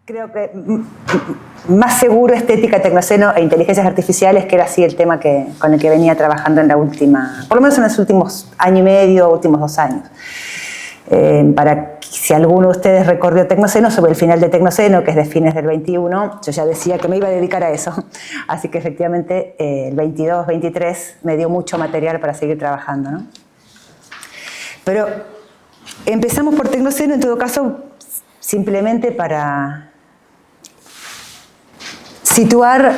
creo que más seguro estética, tecnoceno e inteligencias artificiales, que era así el tema con el que venía trabajando en la última, por lo menos en los últimos año y medio, últimos 2 años. Para si alguno de ustedes recordó Tecnoceno, sobre el final de Tecnoceno, que es de fines del 21, yo ya decía que me iba a dedicar a eso. Así que efectivamente el 22, 23 me dio mucho material para seguir trabajando, ¿no? Pero empezamos por Tecnoceno, en todo caso, simplemente para situar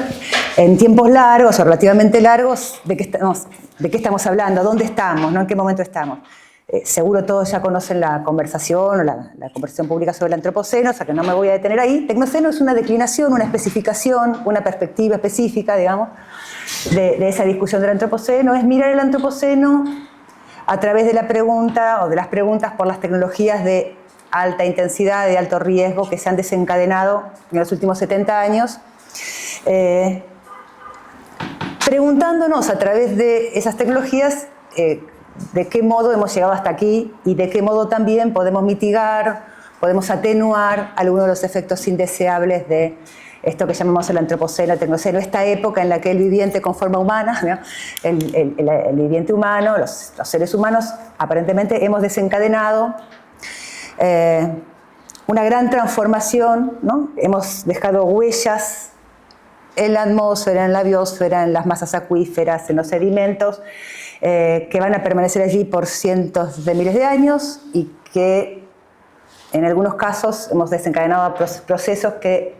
en tiempos largos o relativamente largos de qué estamos hablando, dónde estamos, ¿no? En qué momento estamos. Seguro todos ya conocen la conversación o la conversación pública sobre el antropoceno, o sea que no me voy a detener ahí. Tecnoceno es una declinación, una especificación, una perspectiva específica, digamos, de esa discusión del antropoceno. Es mirar el antropoceno a través de la pregunta o de las preguntas por las tecnologías de alta intensidad, de alto riesgo, que se han desencadenado en los últimos 70 años, preguntándonos a través de esas tecnologías de qué modo hemos llegado hasta aquí y de qué modo también podemos mitigar, podemos atenuar algunos de los efectos indeseables de esto que llamamos el antropoceno, el tecnoceno, esta época en la que el viviente con forma humana, ¿no? el viviente humano, los seres humanos, aparentemente hemos desencadenado una gran transformación, ¿no? Hemos dejado huellas en la atmósfera, en la biosfera, en las masas acuíferas, en los sedimentos, que van a permanecer allí por cientos de miles de años y que en algunos casos hemos desencadenado procesos que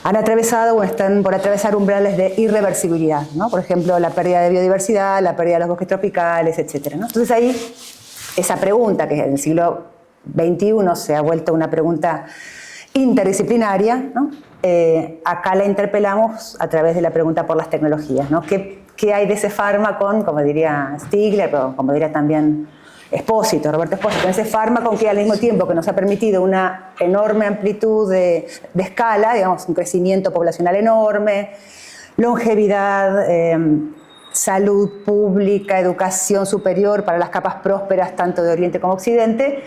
han atravesado o están por atravesar umbrales de irreversibilidad, ¿no? Por ejemplo, la pérdida de biodiversidad, la pérdida de los bosques tropicales, etc., ¿no? Entonces ahí, esa pregunta, que en el siglo XXI se ha vuelto una pregunta interdisciplinaria, ¿no? Acá la interpelamos a través de la pregunta por las tecnologías, ¿no? ¿Qué hay de ese fármaco, como diría Stigler, pero como diría también Roberto Espósito, ese fármaco que al mismo tiempo que nos ha permitido una enorme amplitud de escala, digamos, un crecimiento poblacional enorme, longevidad, salud pública, educación superior para las capas prósperas tanto de Oriente como Occidente,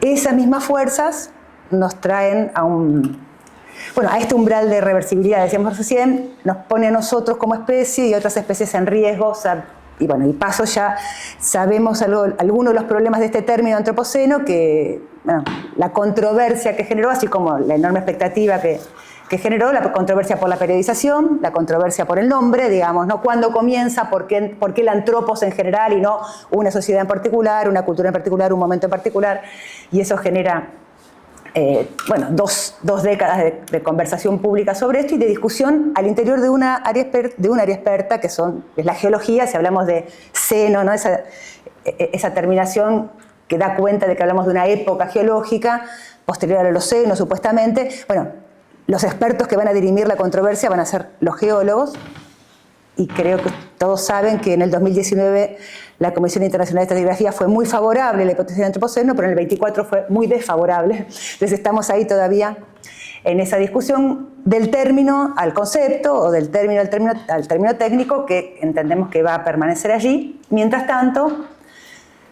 esas mismas fuerzas nos traen a este umbral de reversibilidad, decíamos recién, nos pone a nosotros como especie y otras especies en riesgo. O sea, y paso ya sabemos algunos de los problemas de este término antropoceno, que la controversia que generó, así como la enorme expectativa que generó, la controversia por la periodización, la controversia por el nombre, digamos, ¿no? ¿Cuándo comienza? ¿Por qué el antropos en general y no una sociedad en particular, una cultura en particular, un momento en particular? Y eso genera dos décadas de conversación pública sobre esto y de discusión al interior de una área experta que es la geología. Si hablamos de seno, ¿no? esa terminación que da cuenta de que hablamos de una época geológica posterior al Holoceno, supuestamente. Bueno, los expertos que van a dirimir la controversia van a ser los geólogos, y creo que todos saben que en el 2019 la Comisión Internacional de Estratigrafía fue muy favorable a la hipótesis del antropoceno, pero en el 24 fue muy desfavorable. Entonces estamos ahí todavía en esa discusión del término al concepto, o del término al término técnico, que entendemos que va a permanecer allí. Mientras tanto,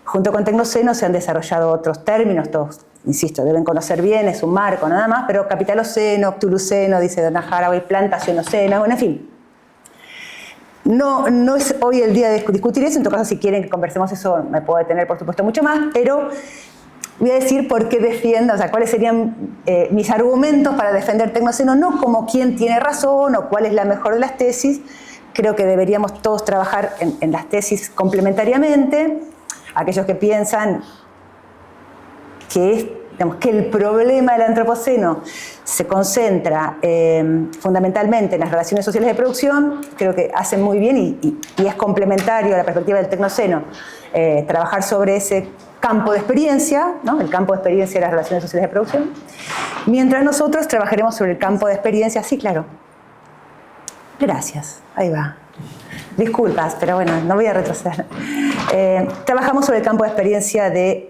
junto con Tecnoceno se han desarrollado otros términos, todos, insisto, deben conocer bien, es un marco nada más, pero capitaloceno, ptuluceno, dice Donna Haraway, plantacionoceno, bueno, en fin. No es hoy el día de discutir eso. En todo caso, si quieren que conversemos eso, me puedo detener, por supuesto, mucho más, pero voy a decir por qué defiendo, o sea, cuáles serían mis argumentos para defender Tecnoceno, no como quién tiene razón o cuál es la mejor de las tesis. Creo que deberíamos todos trabajar en las tesis complementariamente. Aquellos que piensan que el problema del antropoceno se concentra fundamentalmente en las relaciones sociales de producción, creo que hacen muy bien y es complementario a la perspectiva del Tecnoceno trabajar sobre ese campo de experiencia, ¿no? El campo de experiencia de las relaciones sociales de producción, mientras nosotros trabajaremos sobre el campo de experiencia. Sí, claro. Gracias. Ahí va. Disculpas, pero bueno, no voy a retroceder. Trabajamos sobre el campo de experiencia de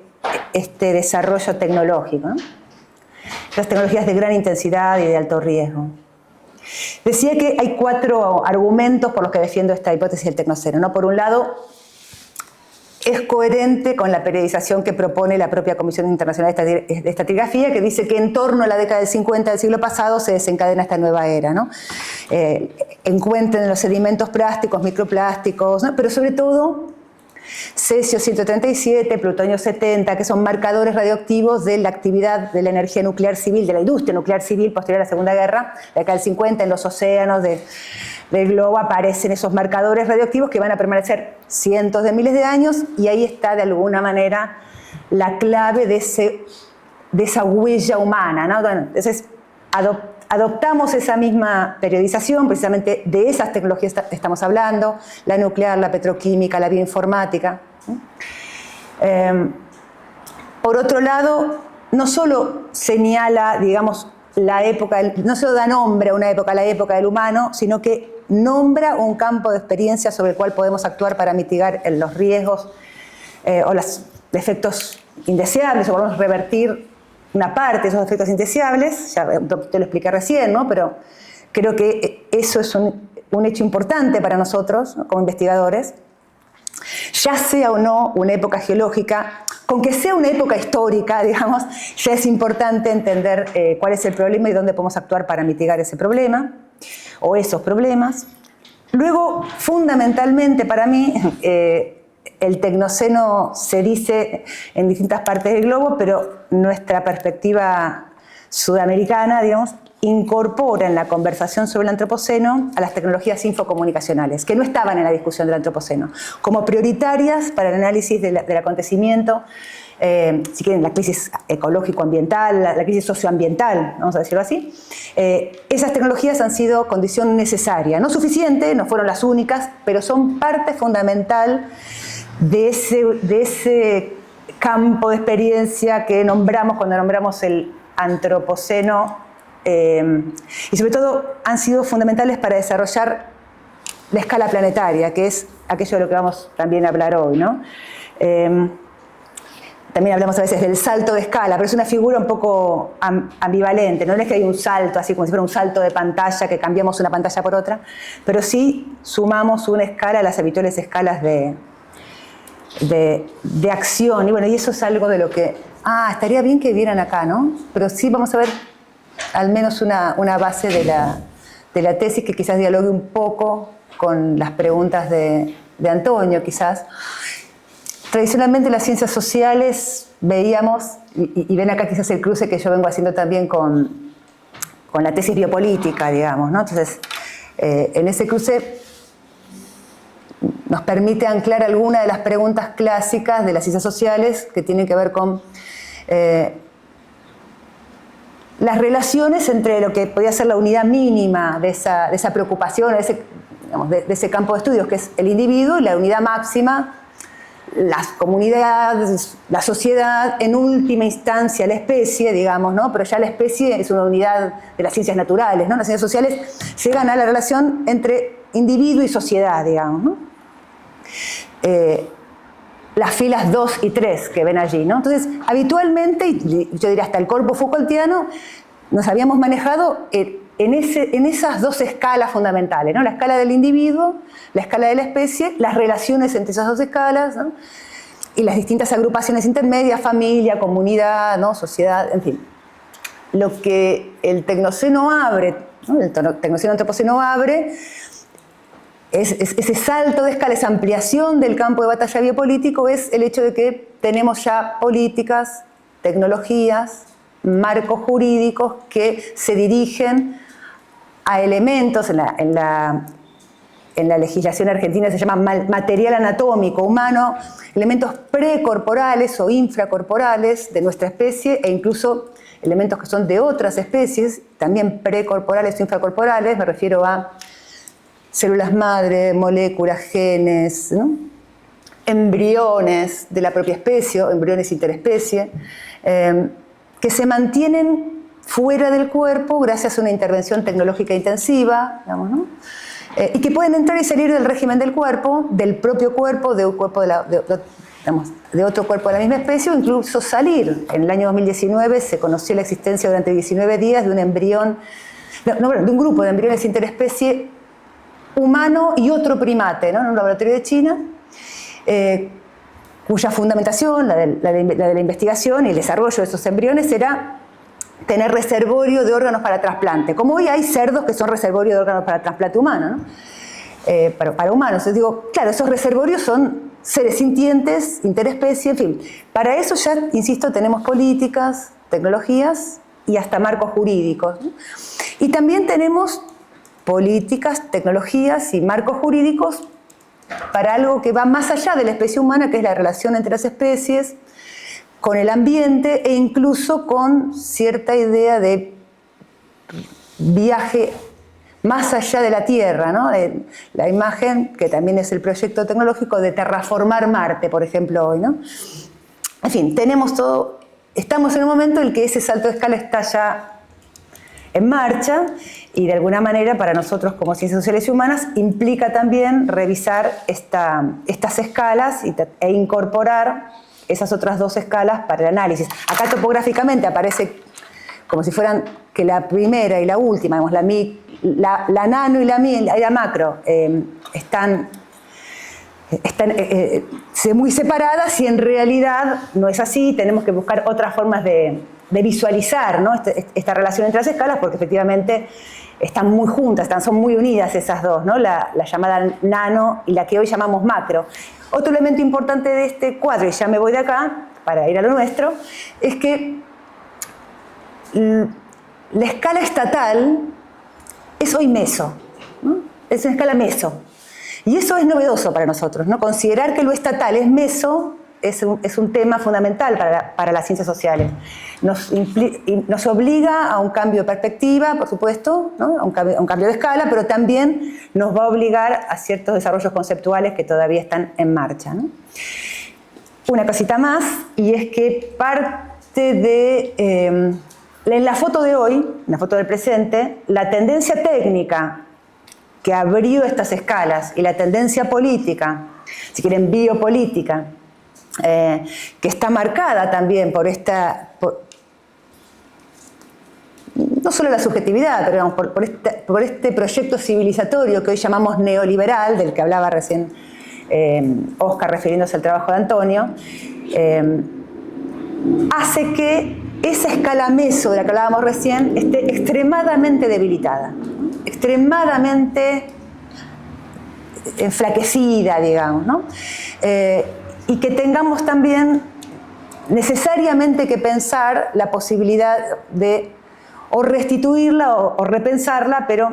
este desarrollo tecnológico, ¿no? Las tecnologías de gran intensidad y de alto riesgo. Decía que hay 4 argumentos por los que defiendo esta hipótesis del Tecnoceno, ¿no? Por un lado, es coherente con la periodización que propone la propia Comisión Internacional de Estratigrafía, que dice que en torno a la década del 50 del siglo pasado se desencadena esta nueva era, ¿no? Encuentren los sedimentos plásticos, microplásticos, ¿no? Pero sobre todo cesio 137, plutonio 70, que son marcadores radioactivos de la actividad de la energía nuclear civil, de la industria nuclear civil posterior a la Segunda Guerra. La década del 50, en los océanos del globo aparecen esos marcadores radioactivos que van a permanecer cientos de miles de años, y ahí está de alguna manera la clave de esa huella humana, ¿no? Bueno, entonces adoptamos esa misma periodización, precisamente de esas tecnologías estamos hablando, la nuclear, la petroquímica, la bioinformática. Por otro lado, no solo señala, digamos, la época, no solo da nombre a una época, la época del humano, sino que nombra un campo de experiencia sobre el cual podemos actuar para mitigar los riesgos o los efectos indeseables, o podemos revertir una parte de esos efectos indeseables. Ya te lo expliqué recién, ¿no? Pero creo que eso es un hecho importante para nosotros, ¿no?, como investigadores. Ya sea o no una época geológica, con que sea una época histórica, digamos, ya es importante entender cuál es el problema y dónde podemos actuar para mitigar ese problema o esos problemas. Luego, fundamentalmente para mí, el Tecnoceno se dice en distintas partes del globo, pero nuestra perspectiva sudamericana, digamos, incorpora en la conversación sobre el Antropoceno a las tecnologías infocomunicacionales, que no estaban en la discusión del Antropoceno, como prioritarias para el análisis del acontecimiento, si quieren, la crisis ecológico-ambiental, la crisis socioambiental, vamos a decirlo así. Esas tecnologías han sido condición necesaria, no suficiente, no fueron las únicas, pero son parte fundamental de ese campo de experiencia que nombramos cuando nombramos el Antropoceno, y sobre todo han sido fundamentales para desarrollar la escala planetaria, que es aquello de lo que vamos también a hablar hoy, ¿no? También hablamos a veces del salto de escala, pero es una figura un poco ambivalente. No es que hay un salto, así como si fuera un salto de pantalla, que cambiamos una pantalla por otra, pero sí sumamos una escala a las habituales escalas de acción. Y bueno, y eso es algo de lo que... estaría bien que vieran acá, ¿no? Pero sí vamos a ver al menos una base de la tesis que quizás dialogue un poco con las preguntas de Antonio, quizás. Tradicionalmente en las ciencias sociales veíamos, y ven acá quizás el cruce que yo vengo haciendo también con la tesis biopolítica, digamos, ¿no? Entonces, en ese cruce nos permite anclar algunas de las preguntas clásicas de las ciencias sociales que tienen que ver con las relaciones entre lo que podía ser la unidad mínima de esa preocupación, de ese campo de estudios, que es el individuo, y la unidad máxima, las comunidades, la sociedad, en última instancia la especie, digamos, ¿no? Pero ya la especie es una unidad de las ciencias naturales, ¿no? Las ciencias sociales llegan a la relación entre individuo y sociedad, digamos, ¿no? Las filas 2 y 3 que ven allí, ¿no? Entonces, habitualmente, y yo diría hasta el corpus Foucaultiano, nos habíamos manejado en esas dos escalas fundamentales, ¿no? La escala del individuo, la escala de la especie, las relaciones entre esas dos escalas, ¿no? Y las distintas agrupaciones intermedias, familia, comunidad, ¿no? Sociedad, en fin. Lo que el Tecnoceno abre, ¿no? El Tecnoceno Antropoceno abre, es ese salto de escala, esa ampliación del campo de batalla biopolítico, es el hecho de que tenemos ya políticas, tecnologías, marcos jurídicos que se dirigen a elementos, en la legislación argentina se llama material anatómico humano, elementos precorporales o infracorporales de nuestra especie, e incluso elementos que son de otras especies, también precorporales o infracorporales. Me refiero a células madre, moléculas, genes, ¿no? Embriones de la propia especie, o embriones interespecie, que se mantienen fuera del cuerpo gracias a una intervención tecnológica intensiva, digamos, ¿no? Y que pueden entrar y salir del régimen del cuerpo, del propio cuerpo, de un cuerpo de otro cuerpo de la misma especie, o incluso salir. En el año 2019 se conoció la existencia durante 19 días de un embrión, de un grupo de embriones interespecie humano y otro primate, ¿no? En un laboratorio de China, cuya fundamentación, la de la investigación y el desarrollo de esos embriones, era tener reservorio de órganos para trasplante. Como hoy hay cerdos que son reservorio de órganos para trasplante humano, ¿no? Para humanos. Entonces digo, claro, esos reservorios son seres sintientes, interespecie, en fin. Para eso ya, insisto, tenemos políticas, tecnologías y hasta marcos jurídicos, ¿no? Y también tenemos políticas, tecnologías y marcos jurídicos para algo que va más allá de la especie humana, que es la relación entre las especies, con el ambiente e incluso con cierta idea de viaje más allá de la Tierra, ¿no? La imagen, que también es el proyecto tecnológico de terraformar Marte, por ejemplo, hoy, ¿no? En fin, tenemos todo, estamos en un momento en el que ese salto de escala está ya en marcha y de alguna manera para nosotros como ciencias sociales y humanas implica también revisar estas escalas e incorporar esas otras dos escalas para el análisis. Acá topográficamente aparece como si fueran que la primera y la última, digamos, la nano y la macro están muy separadas y en realidad no es así. Tenemos que buscar otras formas de visualizar, ¿no? esta relación entre las escalas, porque efectivamente están muy juntas, son muy unidas esas dos, ¿no? La llamada nano y la que hoy llamamos macro. Otro elemento importante de este cuadro, y ya me voy de acá para ir a lo nuestro, es que la escala estatal es hoy meso, ¿no? Es una escala meso. Y eso es novedoso para nosotros, ¿no? Considerar que lo estatal es meso es un tema fundamental para las ciencias sociales. Nos obliga a un cambio de perspectiva, por supuesto, ¿no? a un cambio de escala, pero también nos va a obligar a ciertos desarrollos conceptuales que todavía están en marcha, ¿no? Una cosita más, y es que parte de... en la foto de hoy, en la foto del presente, la tendencia técnica que abrió estas escalas y la tendencia política, si quieren biopolítica, que está marcada también por no solo la subjetividad, pero digamos, por este proyecto civilizatorio que hoy llamamos neoliberal, del que hablaba recién Oscar refiriéndose al trabajo de Antonio, hace que esa escala meso de la que hablábamos recién esté extremadamente debilitada, extremadamente enflaquecida, digamos, ¿no? Y que tengamos también necesariamente que pensar la posibilidad de o restituirla o repensarla, pero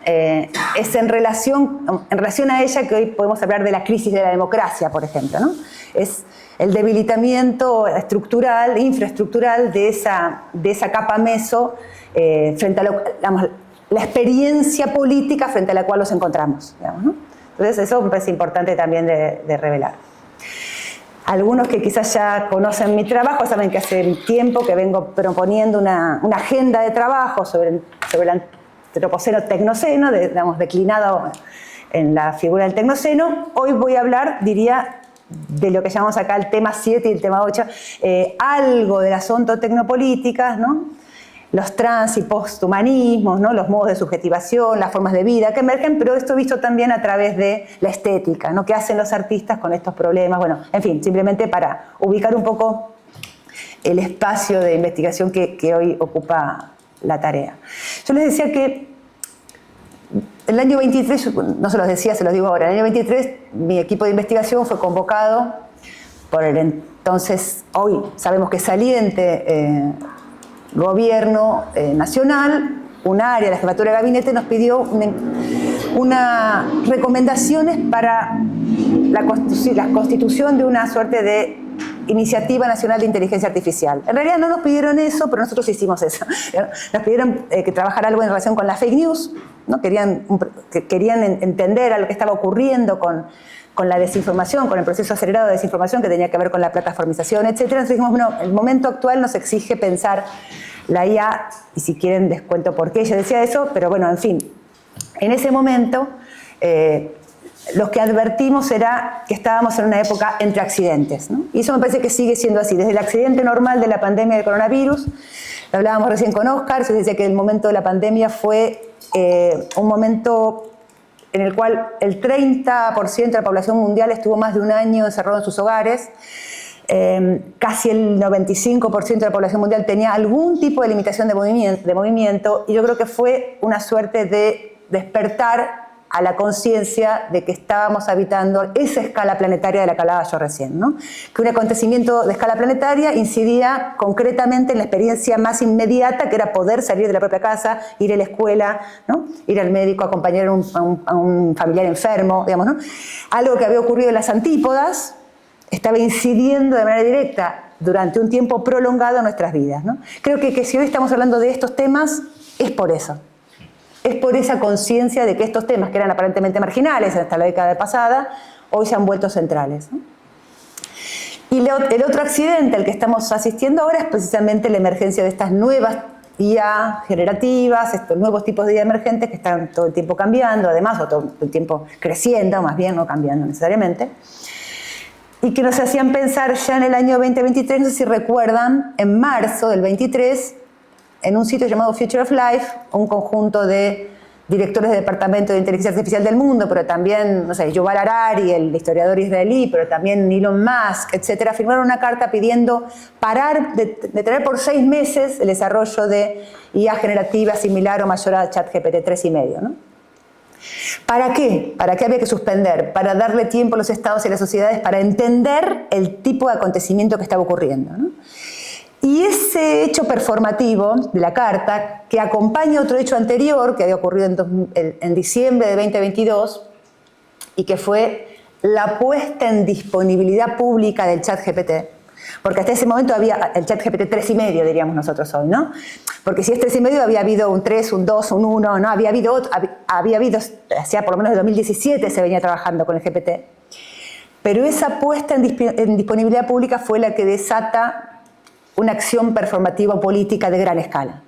es en relación a ella que hoy podemos hablar de la crisis de la democracia, por ejemplo, ¿no? Es el debilitamiento estructural, infraestructural de esa capa meso frente a la experiencia política frente a la cual nos encontramos, digamos, ¿no? Entonces eso me parece importante también de revelar. Algunos que quizás ya conocen mi trabajo saben que hace tiempo que vengo proponiendo una agenda de trabajo sobre el antropoceno-tecnoceno, digamos, declinado en la figura del tecnoceno. Hoy voy a hablar, diría, de lo que llamamos acá el tema 7 y el tema 8, algo de las ontotecnopolíticas, ¿no? Los trans y posthumanismos, ¿no? Los modos de subjetivación, las formas de vida que emergen, pero esto visto también a través de la estética, ¿no? ¿Qué hacen los artistas con estos problemas? Bueno, en fin, simplemente para ubicar un poco el espacio de investigación que hoy ocupa la tarea. Yo les decía que el año 23, no se los decía, se los digo ahora, el año 23 mi equipo de investigación fue convocado por el entonces, hoy sabemos que saliente, Gobierno nacional, un área de la jefatura de gabinete nos pidió unas recomendaciones para la constitución de una suerte de Iniciativa Nacional de Inteligencia Artificial. En realidad no nos pidieron eso, pero nosotros hicimos eso. Nos pidieron que trabajar algo en relación con la fake news, ¿no? Querían entender a lo que estaba ocurriendo con la desinformación, con el proceso acelerado de desinformación que tenía que ver con la plataformización, etc. Entonces dijimos, bueno, el momento actual nos exige pensar la IA, y si quieren les cuento por qué ella decía eso, pero bueno, en fin, en ese momento lo que advertimos era que estábamos en una época entre accidentes, ¿no? Y eso me parece que sigue siendo así, desde el accidente normal de la pandemia del coronavirus, lo hablábamos recién con Oscar, se decía que el momento de la pandemia fue un momento en el cual el 30% de la población mundial estuvo más de un año encerrado en sus hogares. Casi el 95% de la población mundial tenía algún tipo de limitación de movimiento, y yo creo que fue una suerte de despertar a la conciencia de que estábamos habitando esa escala planetaria de la que hablaba yo recién, ¿no? Que un acontecimiento de escala planetaria incidía concretamente en la experiencia más inmediata, que era poder salir de la propia casa, ir a la escuela, ¿no? Ir al médico, acompañar a un familiar enfermo, digamos, ¿no? Algo que había ocurrido en las antípodas estaba incidiendo de manera directa durante un tiempo prolongado en nuestras vidas, ¿no? Creo que si hoy estamos hablando de estos temas, es por eso. Es por esa conciencia de que estos temas, que eran aparentemente marginales hasta la década pasada, hoy se han vuelto centrales, ¿no? Y el otro accidente al que estamos asistiendo ahora es precisamente la emergencia de estas nuevas IA generativas, estos nuevos tipos de IA emergentes que están todo el tiempo cambiando, además, o todo el tiempo creciendo, más bien, no cambiando necesariamente, y que nos hacían pensar ya en el año 2023, no sé si recuerdan, en marzo del 23, en un sitio llamado Future of Life, un conjunto de directores de departamento de inteligencia artificial del mundo, pero también, no sé, Yuval Harari, el historiador israelí, pero también Elon Musk, etcétera, firmaron una carta pidiendo parar de tener por 6 meses el desarrollo de IA generativa similar o mayor a ChatGPT 3.5, ¿no? ¿Para qué? ¿Para qué había que suspender? Para darle tiempo a los estados y a las sociedades para entender el tipo de acontecimiento que estaba ocurriendo, ¿no? Y ese hecho performativo de la carta, que acompaña otro hecho anterior que había ocurrido en diciembre de 2022, y que fue la puesta en disponibilidad pública del ChatGPT, porque hasta ese momento había el ChatGPT 3.5, diríamos nosotros hoy, ¿no? Porque si es 3.5, había habido un 3, un 2, un 1, ¿no? Había habido, hacía por lo menos de 2017 se venía trabajando con el GPT. Pero esa puesta en disponibilidad pública fue la que desata una acción performativa política de gran escala.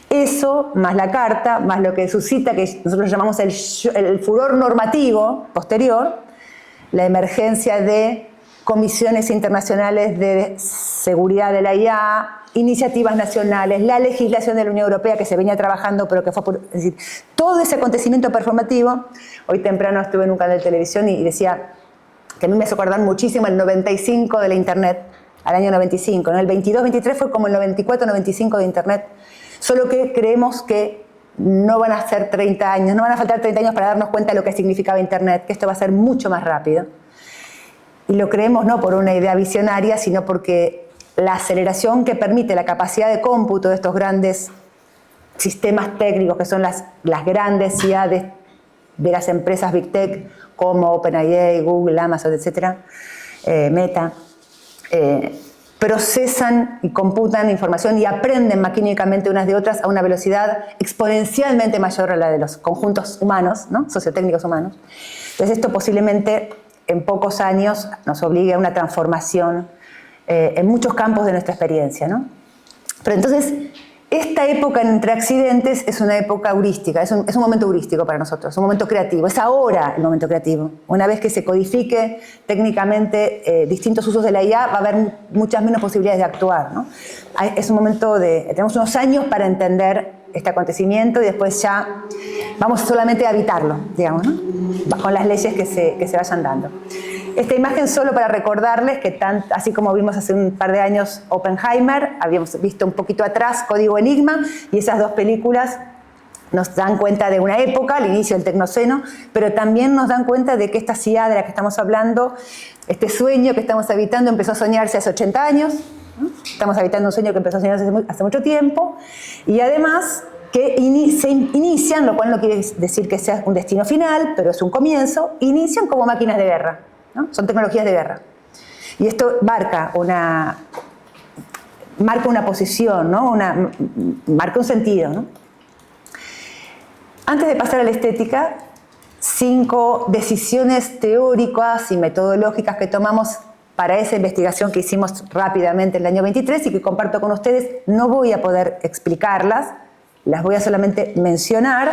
Eso, más la carta, más lo que suscita, que nosotros llamamos el furor normativo posterior, la emergencia de comisiones internacionales de seguridad de la IA, iniciativas nacionales, la legislación de la Unión Europea que se venía trabajando, pero que fue es decir, todo ese acontecimiento performativo. Hoy temprano estuve en un canal de televisión y decía que a mí me hace acordar muchísimo el 95 de la Internet, al año 95, ¿no? El 22-23 fue como el 94-95 de Internet, solo que creemos que no van a ser 30 años, no van a faltar 30 años para darnos cuenta de lo que significaba Internet, que esto va a ser mucho más rápido. Y lo creemos no por una idea visionaria, sino porque la aceleración que permite la capacidad de cómputo de estos grandes sistemas técnicos, que son las grandes IA de las empresas Big Tech, como OpenAI, Google, Amazon, etc., Meta, procesan y computan información y aprenden maquínicamente unas de otras a una velocidad exponencialmente mayor a la de los conjuntos humanos, ¿no? Sociotécnicos humanos. Entonces esto posiblemente en pocos años nos obligue a una transformación en muchos campos de nuestra experiencia, ¿no? Pero entonces esta época entre accidentes es una época heurística, es un momento heurístico para nosotros, es un momento creativo, es ahora el momento creativo. Una vez que se codifique técnicamente distintos usos de la IA, va a haber muchas menos posibilidades de actuar, ¿no? Es un momento tenemos unos años para entender este acontecimiento y después ya vamos solamente a habitarlo, digamos, ¿no? Con las leyes que se vayan dando. Esta imagen solo para recordarles que así como vimos hace un par de años Oppenheimer, habíamos visto un poquito atrás Código Enigma, y esas dos películas nos dan cuenta de una época, el inicio del Tecnoceno, pero también nos dan cuenta de que esta ciudad de la que estamos hablando, este sueño que estamos habitando, empezó a soñarse hace 80 años, ¿no? Estamos habitando un sueño que empezó a soñarse hace mucho tiempo, y además que se inician, lo cual no quiere decir que sea un destino final, pero es un comienzo, inician como máquinas de guerra, ¿no? Son tecnologías de guerra. Y esto marca una posición, ¿no? Marca un sentido, ¿no? Antes de pasar a la estética, 5 decisiones teóricas y metodológicas que tomamos para esa investigación que hicimos rápidamente en el año 23 y que comparto con ustedes. No voy a poder explicarlas, las voy a solamente mencionar,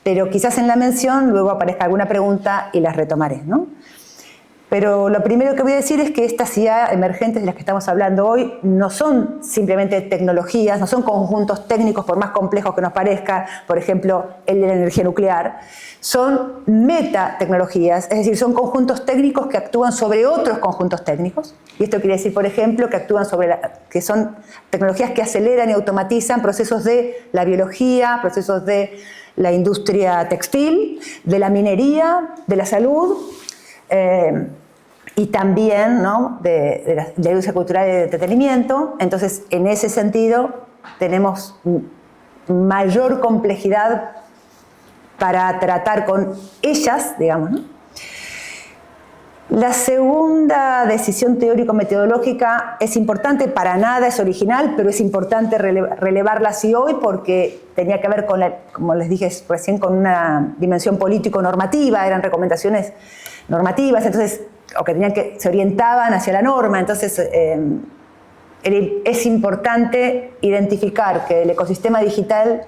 pero quizás en la mención luego aparezca alguna pregunta y las retomaré, ¿no? Pero lo primero que voy a decir es que estas IA emergentes de las que estamos hablando hoy no son simplemente tecnologías, no son conjuntos técnicos por más complejos que nos parezca, por ejemplo, el de la energía nuclear. Son metatecnologías, es decir, son conjuntos técnicos que actúan sobre otros conjuntos técnicos. Y esto quiere decir, por ejemplo, que son tecnologías que aceleran y automatizan procesos de la biología, procesos de la industria textil, de la minería, de la salud, y también, ¿no?, de la industria cultural y de entretenimiento. Entonces, en ese sentido, tenemos mayor complejidad para tratar con ellas, digamos, ¿no? La segunda decisión teórico-metodológica es importante, para nada es original, pero es importante relevarla así hoy porque tenía que ver con, como les dije recién, con una dimensión político-normativa, eran recomendaciones normativas, entonces, o que se orientaban hacia la norma, entonces es importante identificar que el ecosistema digital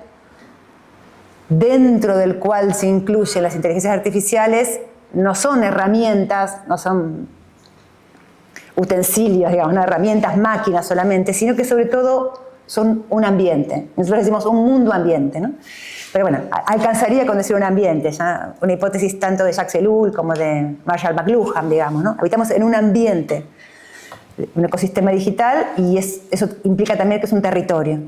dentro del cual se incluyen las inteligencias artificiales no son herramientas, no son utensilios, digamos, no herramientas, máquinas solamente, sino que sobre todo son un ambiente. Nosotros decimos un mundo ambiente, ¿no? Pero bueno, alcanzaría con decir un ambiente, ya una hipótesis tanto de Jacques Ellul como de Marshall McLuhan, digamos, ¿no? Habitamos en un ambiente, un ecosistema digital, y eso implica también que es un territorio.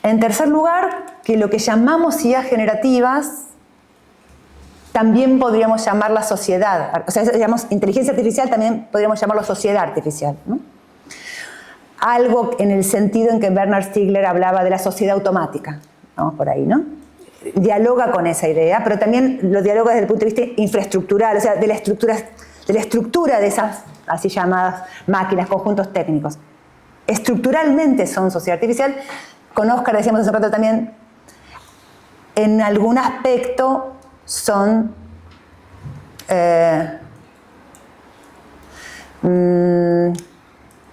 En tercer lugar, que lo que llamamos IA generativas también podríamos llamarla sociedad, o sea, llamamos inteligencia artificial, también podríamos llamarlo sociedad artificial, ¿no? Algo en el sentido en que Bernard Stiegler hablaba de la sociedad automática, vamos por ahí, ¿no? Dialoga con esa idea, pero también lo dialoga desde el punto de vista infraestructural, o sea, de la estructura de esas así llamadas máquinas, conjuntos técnicos. Estructuralmente son sociedad artificial. Con Oscar decíamos hace un rato también, en algún aspecto son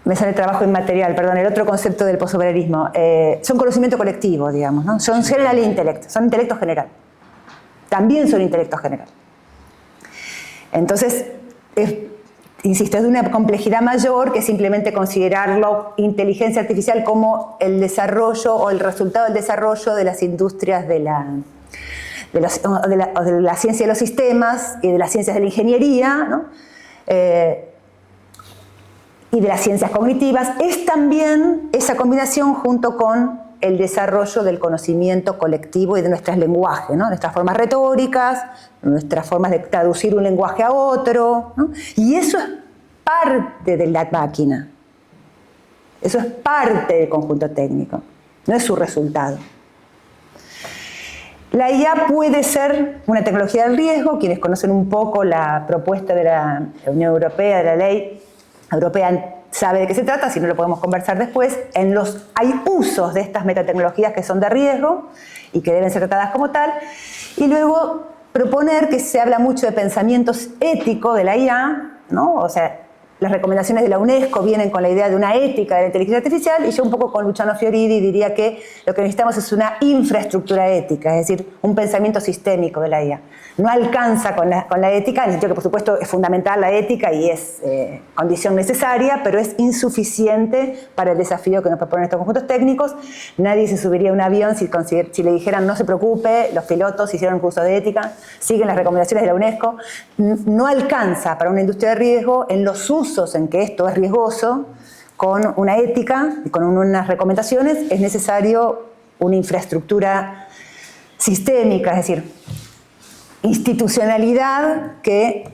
me sale trabajo inmaterial, perdón, el otro concepto del posobrarismo, son conocimiento colectivo, digamos, ¿no? Son general intellect, son intelecto general. También son intelecto general. Entonces, insisto, es de una complejidad mayor que simplemente considerarlo inteligencia artificial como el desarrollo o el resultado del desarrollo de las industrias de la ciencia de los sistemas y de las ciencias de la ingeniería, ¿no? Y de las ciencias cognitivas. Es también esa combinación junto con el desarrollo del conocimiento colectivo y de nuestros lenguajes, ¿no? Nuestras formas retóricas, nuestras formas de traducir un lenguaje a otro, ¿no? Y eso es parte de la máquina. Eso es parte del conjunto técnico, no es su resultado. La IA puede ser una tecnología del riesgo. Quienes conocen un poco la propuesta de la Unión Europea, de la ley europea, sabe de qué se trata, si no lo podemos conversar después. Hay usos de estas metatecnologías que son de riesgo y que deben ser tratadas como tal. Y luego proponer, que se habla mucho de pensamiento ético de la IA, ¿no? O sea, las recomendaciones de la UNESCO vienen con la idea de una ética de la inteligencia artificial, y yo un poco con Luciano Fioridi diría que lo que necesitamos es una infraestructura ética, es decir, un pensamiento sistémico de la IA. No alcanza con la ética, en el sentido que por supuesto es fundamental la ética y es condición necesaria, pero es insuficiente para el desafío que nos proponen estos conjuntos técnicos. Nadie se subiría a un avión si le dijeran no se preocupe, los pilotos hicieron un curso de ética, siguen las recomendaciones de la UNESCO. No alcanza para una industria de riesgo en los usos en que esto es riesgoso, con una ética y con unas recomendaciones. Es necesario una infraestructura sistémica, es decir, institucionalidad que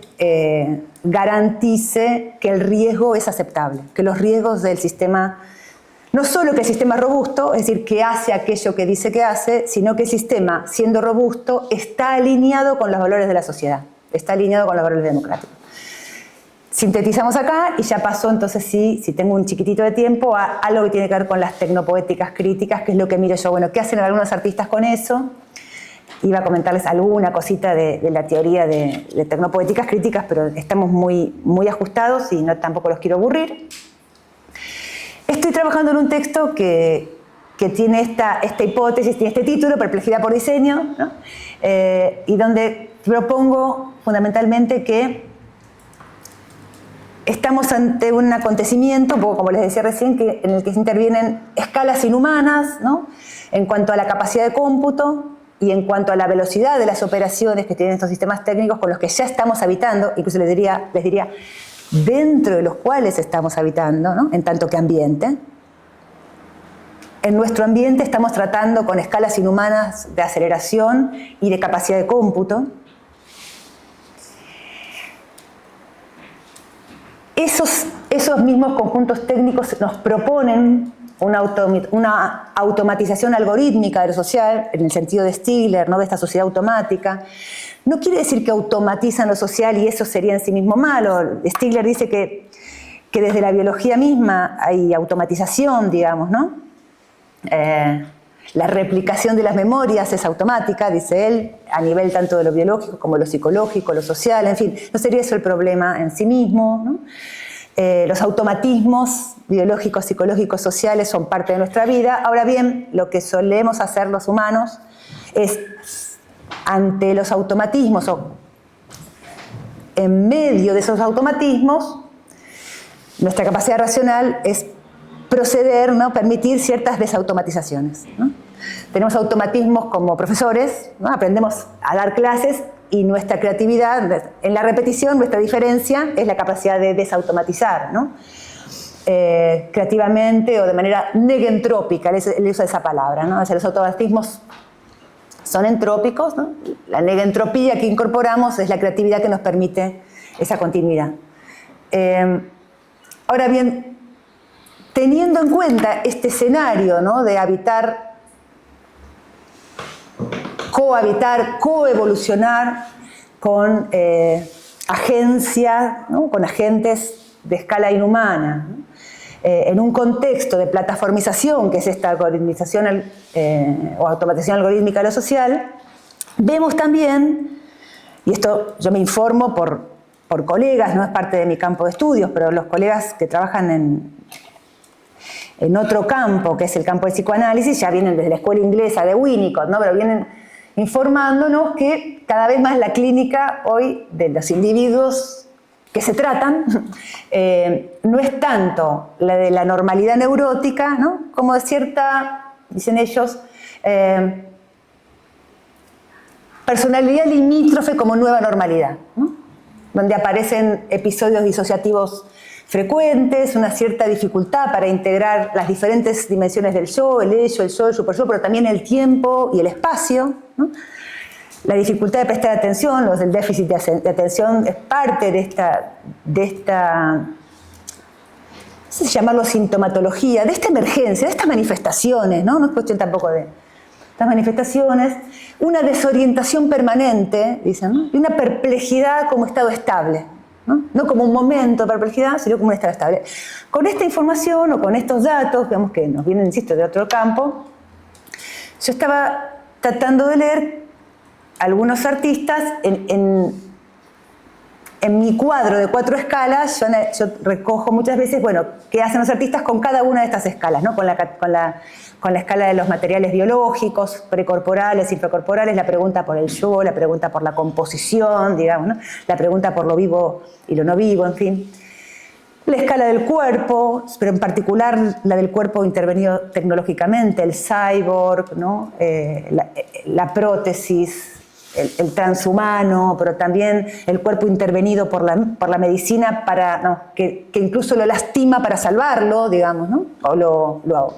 garantice que el riesgo es aceptable, que los riesgos del sistema, no solo que el sistema es robusto, es decir, que hace aquello que dice que hace, sino que el sistema, siendo robusto, está alineado con los valores de la sociedad, está alineado con los valores democráticos. Sintetizamos acá y ya pasó, entonces si tengo un chiquitito de tiempo, a algo que tiene que ver con las tecnopoéticas críticas, que es lo que miro yo. Bueno, ¿qué hacen algunos artistas con eso? Iba a comentarles alguna cosita de la teoría de tecnopoéticas críticas, pero estamos muy, muy ajustados y tampoco los quiero aburrir. Estoy trabajando en un texto que tiene esta hipótesis, tiene este título, Perplejidad por diseño, ¿no? Y donde propongo fundamentalmente que estamos ante un acontecimiento, un poco como les decía recién, en el que se intervienen escalas inhumanas, ¿no? En cuanto a la capacidad de cómputo y en cuanto a la velocidad de las operaciones que tienen estos sistemas técnicos con los que ya estamos habitando, incluso les diría dentro de los cuales estamos habitando, ¿no? En tanto que ambiente. En nuestro ambiente estamos tratando con escalas inhumanas de aceleración y de capacidad de cómputo. Esos mismos conjuntos técnicos nos proponen una automatización algorítmica de lo social, en el sentido de Stigler, ¿no? De esta sociedad automática. No quiere decir que automatizan lo social y eso sería en sí mismo malo. Stigler dice que desde la biología misma hay automatización, digamos, ¿no? La replicación de las memorias es automática, dice él, a nivel tanto de lo biológico como lo psicológico, lo social, en fin, no sería eso el problema en sí mismo, ¿no? Los automatismos biológicos, psicológicos, sociales son parte de nuestra vida. Ahora bien, lo que solemos hacer los humanos es, ante los automatismos o en medio de esos automatismos, nuestra capacidad racional es proceder, ¿no? Permitir ciertas desautomatizaciones, ¿no? Tenemos automatismos como profesores, ¿no? Aprendemos a dar clases y nuestra creatividad, en la repetición, nuestra diferencia es la capacidad de desautomatizar, ¿no? Creativamente o de manera negentrópica, el uso de esa palabra, ¿no? O sea, los automatismos son entrópicos, ¿no? La negentropía que incorporamos es la creatividad que nos permite esa continuidad. Ahora bien, teniendo en cuenta este escenario, ¿no? De habitar, cohabitar, coevolucionar con agencias, ¿no? Con agentes de escala inhumana, ¿no? En un contexto de plataformización, que es esta algoritmización o automatización algorítmica de lo social, vemos también, y esto yo me informo por colegas, no es parte de mi campo de estudios, pero los colegas que trabajan en otro campo, que es el campo del psicoanálisis, ya vienen desde la escuela inglesa de Winnicott, ¿no? Pero vienen informándonos que cada vez más la clínica hoy de los individuos que se tratan no es tanto la de la normalidad neurótica, ¿no? Como de cierta, dicen ellos, personalidad limítrofe como nueva normalidad, ¿no? Donde aparecen episodios disociativos frecuentes, una cierta dificultad para integrar las diferentes dimensiones del yo, el ello, el superyo, pero también el tiempo y el espacio, ¿no? La dificultad de prestar atención, los del déficit de atención es parte de esta, no sé si llamarlo sintomatología, de esta emergencia, de estas manifestaciones, ¿no? No es cuestión tampoco de estas manifestaciones, una desorientación permanente, dicen, ¿no? Y una perplejidad como estado estable, ¿no? No como un momento de perplejidad, sino como un estado estable. Con esta información o con estos datos, digamos que nos vienen, insisto, de otro campo, yo estaba tratando de leer algunos artistas en mi cuadro de 4 escalas. Yo recojo muchas veces, bueno, qué hacen los artistas con cada una de estas escalas, ¿no? Con la escala de los materiales biológicos, precorporales, infracorporales, la pregunta por el yo, la pregunta por la composición, digamos, ¿no? La pregunta por lo vivo y lo no vivo, en fin. La escala del cuerpo, pero en particular la del cuerpo intervenido tecnológicamente, el cyborg, ¿no? La prótesis, el transhumano, pero también el cuerpo intervenido por la medicina para, ¿no? que incluso lo lastima para salvarlo, digamos, ¿no? O lo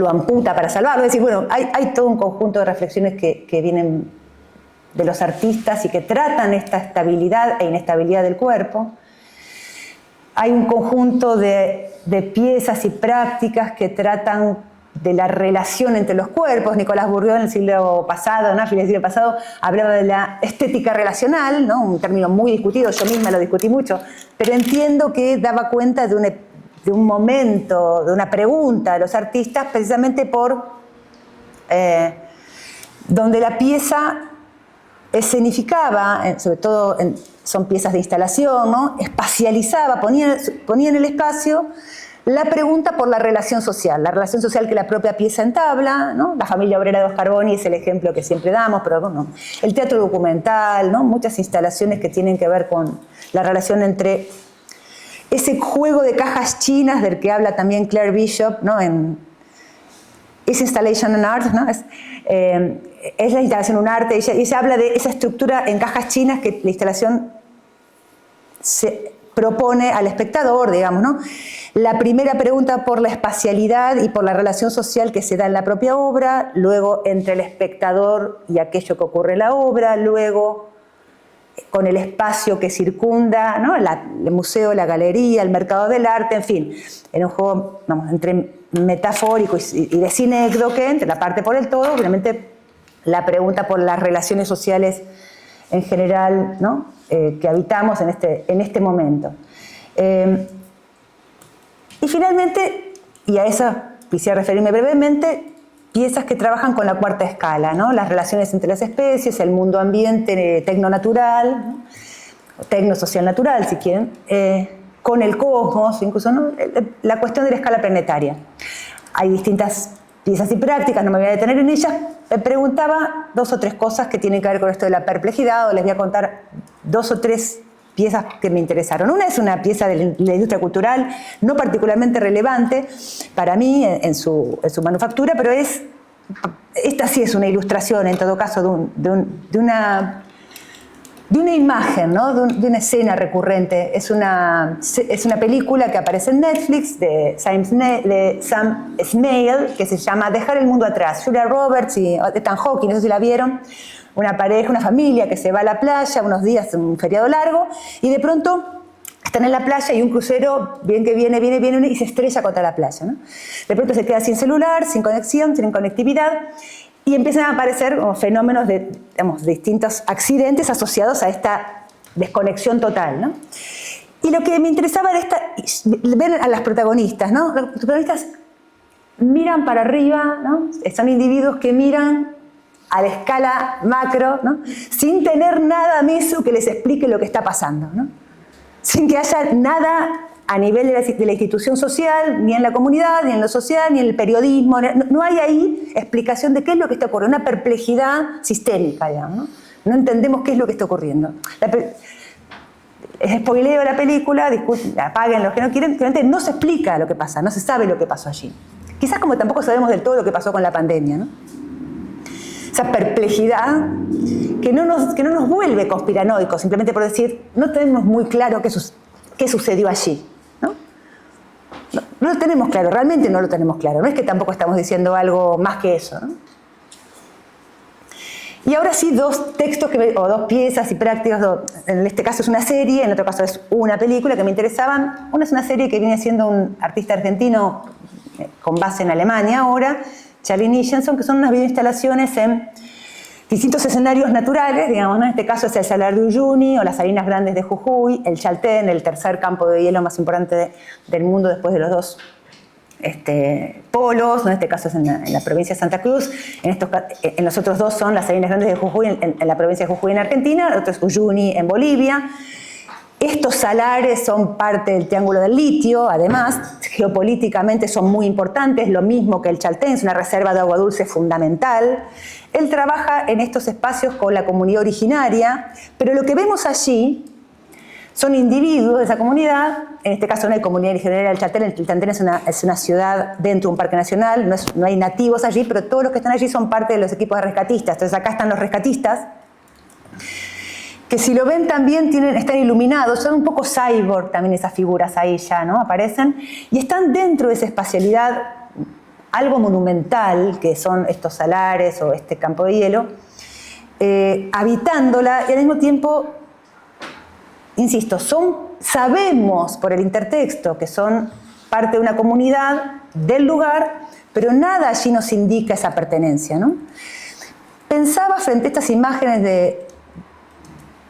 amputa para salvarlo. Es decir, bueno, hay todo un conjunto de reflexiones que vienen de los artistas y que tratan esta estabilidad e inestabilidad del cuerpo. Hay un conjunto de piezas y prácticas que tratan de la relación entre los cuerpos. Nicolás Bourdieu en el siglo pasado, ¿no? Del siglo pasado, hablaba de la estética relacional, ¿no? Un término muy discutido, yo misma lo discutí mucho, pero entiendo que daba cuenta de un momento, de una pregunta de los artistas, precisamente por donde la pieza escenificaba, sobre todo son piezas de instalación, ¿no? Espacializaba, ponía en el espacio la pregunta por la relación social que la propia pieza entabla, ¿no? La familia obrera de Oscar Boni es el ejemplo que siempre damos, pero bueno, el teatro documental, ¿no? Muchas instalaciones que tienen que ver con la relación entre ese juego de cajas chinas del que habla también Claire Bishop, ¿no? Es installation and art, ¿no? Es la instalación un arte, y ella habla de esa estructura en cajas chinas que la instalación se propone al espectador, digamos, ¿no? La primera pregunta por la espacialidad y por la relación social que se da en la propia obra, luego entre el espectador y aquello que ocurre en la obra, luego con el espacio que circunda, ¿no? El museo, la galería, el mercado del arte, en fin, en un juego, vamos, entre metafórico y de sinécdoque, entre la parte por el todo, obviamente la pregunta por las relaciones sociales en general, ¿no? Que habitamos en este momento. Y finalmente, y a eso quisiera referirme brevemente, piezas que trabajan con la cuarta escala, ¿no? Las relaciones entre las especies, el mundo ambiente tecnonatural, ¿no? O tecnosocial natural, si quieren, con el cosmos, incluso, ¿no? La cuestión de la escala planetaria. Hay distintas piezas y prácticas, no me voy a detener en ellas. Me preguntaba 2 o 3 cosas que tienen que ver con esto de la perplejidad, o les voy a contar 2 o 3 piezas que me interesaron. Una es una pieza de la industria cultural, no particularmente relevante para mí en su manufactura, pero esta sí es una ilustración, en todo caso, de una imagen, ¿no? de una escena recurrente. Es una película que aparece en Netflix de Sam Esmail, que se llama Dejar el mundo atrás. Julia Roberts y Ethan Hawke, no sé si la vieron. Una pareja, una familia que se va a la playa unos días, un feriado largo, y de pronto están en la playa y un crucero bien que viene y se estrella contra la playa, ¿no? De pronto se queda sin celular, sin conexión, sin conectividad, y empiezan a aparecer fenómenos de distintos accidentes asociados a esta desconexión total, ¿no? Y lo que me interesaba era ver a las protagonistas, ¿no? Los protagonistas miran para arriba, ¿no? Son individuos que miran a la escala macro, ¿no? Sin tener nada mismo que les explique lo que está pasando, ¿no? Sin que haya nada a nivel de la institución social, ni en la comunidad, ni en lo social, ni en el periodismo. No hay ahí explicación de qué es lo que está ocurriendo, una perplejidad sistémica, digamos, ¿no? No entendemos qué es lo que está ocurriendo. Spoileo la película, apaguen los que no quieren, realmente no se explica lo que pasa, no se sabe lo que pasó allí. Quizás como tampoco sabemos del todo lo que pasó con la pandemia, ¿no? Esa perplejidad que no nos vuelve conspiranoicos, simplemente por decir, no tenemos muy claro qué sucedió allí, ¿no? No lo tenemos claro, realmente no lo tenemos claro, no es que tampoco estamos diciendo algo más que eso, ¿no? Y ahora sí, 2 textos o 2 piezas y prácticas, en este caso es una serie, en otro caso es una película que me interesaban. Una es una serie que viene siendo un artista argentino con base en Alemania ahora, Charlie Nicholson, que son unas videoinstalaciones en distintos escenarios naturales, digamos, ¿no? En este caso es el Salar de Uyuni o las Salinas Grandes de Jujuy, el Chaltén, el tercer campo de hielo más importante del mundo después de los 2 polos, ¿no? En este caso es en la provincia de Santa Cruz, en los otros 2 son las Salinas Grandes de Jujuy en la provincia de Jujuy en Argentina, el otro es Uyuni en Bolivia. Estos salares son parte del Triángulo del Litio, además, geopolíticamente son muy importantes, lo mismo que el Chaltén, es una reserva de agua dulce fundamental. Él trabaja en estos espacios con la comunidad originaria, pero lo que vemos allí son individuos de esa comunidad, en este caso no hay comunidad originaria del Chaltén, el Chaltén es una ciudad dentro de un parque nacional, no hay nativos allí, pero todos los que están allí son parte de los equipos de rescatistas. Entonces acá están los rescatistas, que si lo ven también están iluminados, son un poco cyborg también esas figuras ahí ya, ¿no? Aparecen, y están dentro de esa espacialidad algo monumental, que son estos salares o este campo de hielo, habitándola, y al mismo tiempo, insisto, sabemos por el intertexto que son parte de una comunidad del lugar, pero nada allí nos indica esa pertenencia, ¿no? Pensaba frente a estas imágenes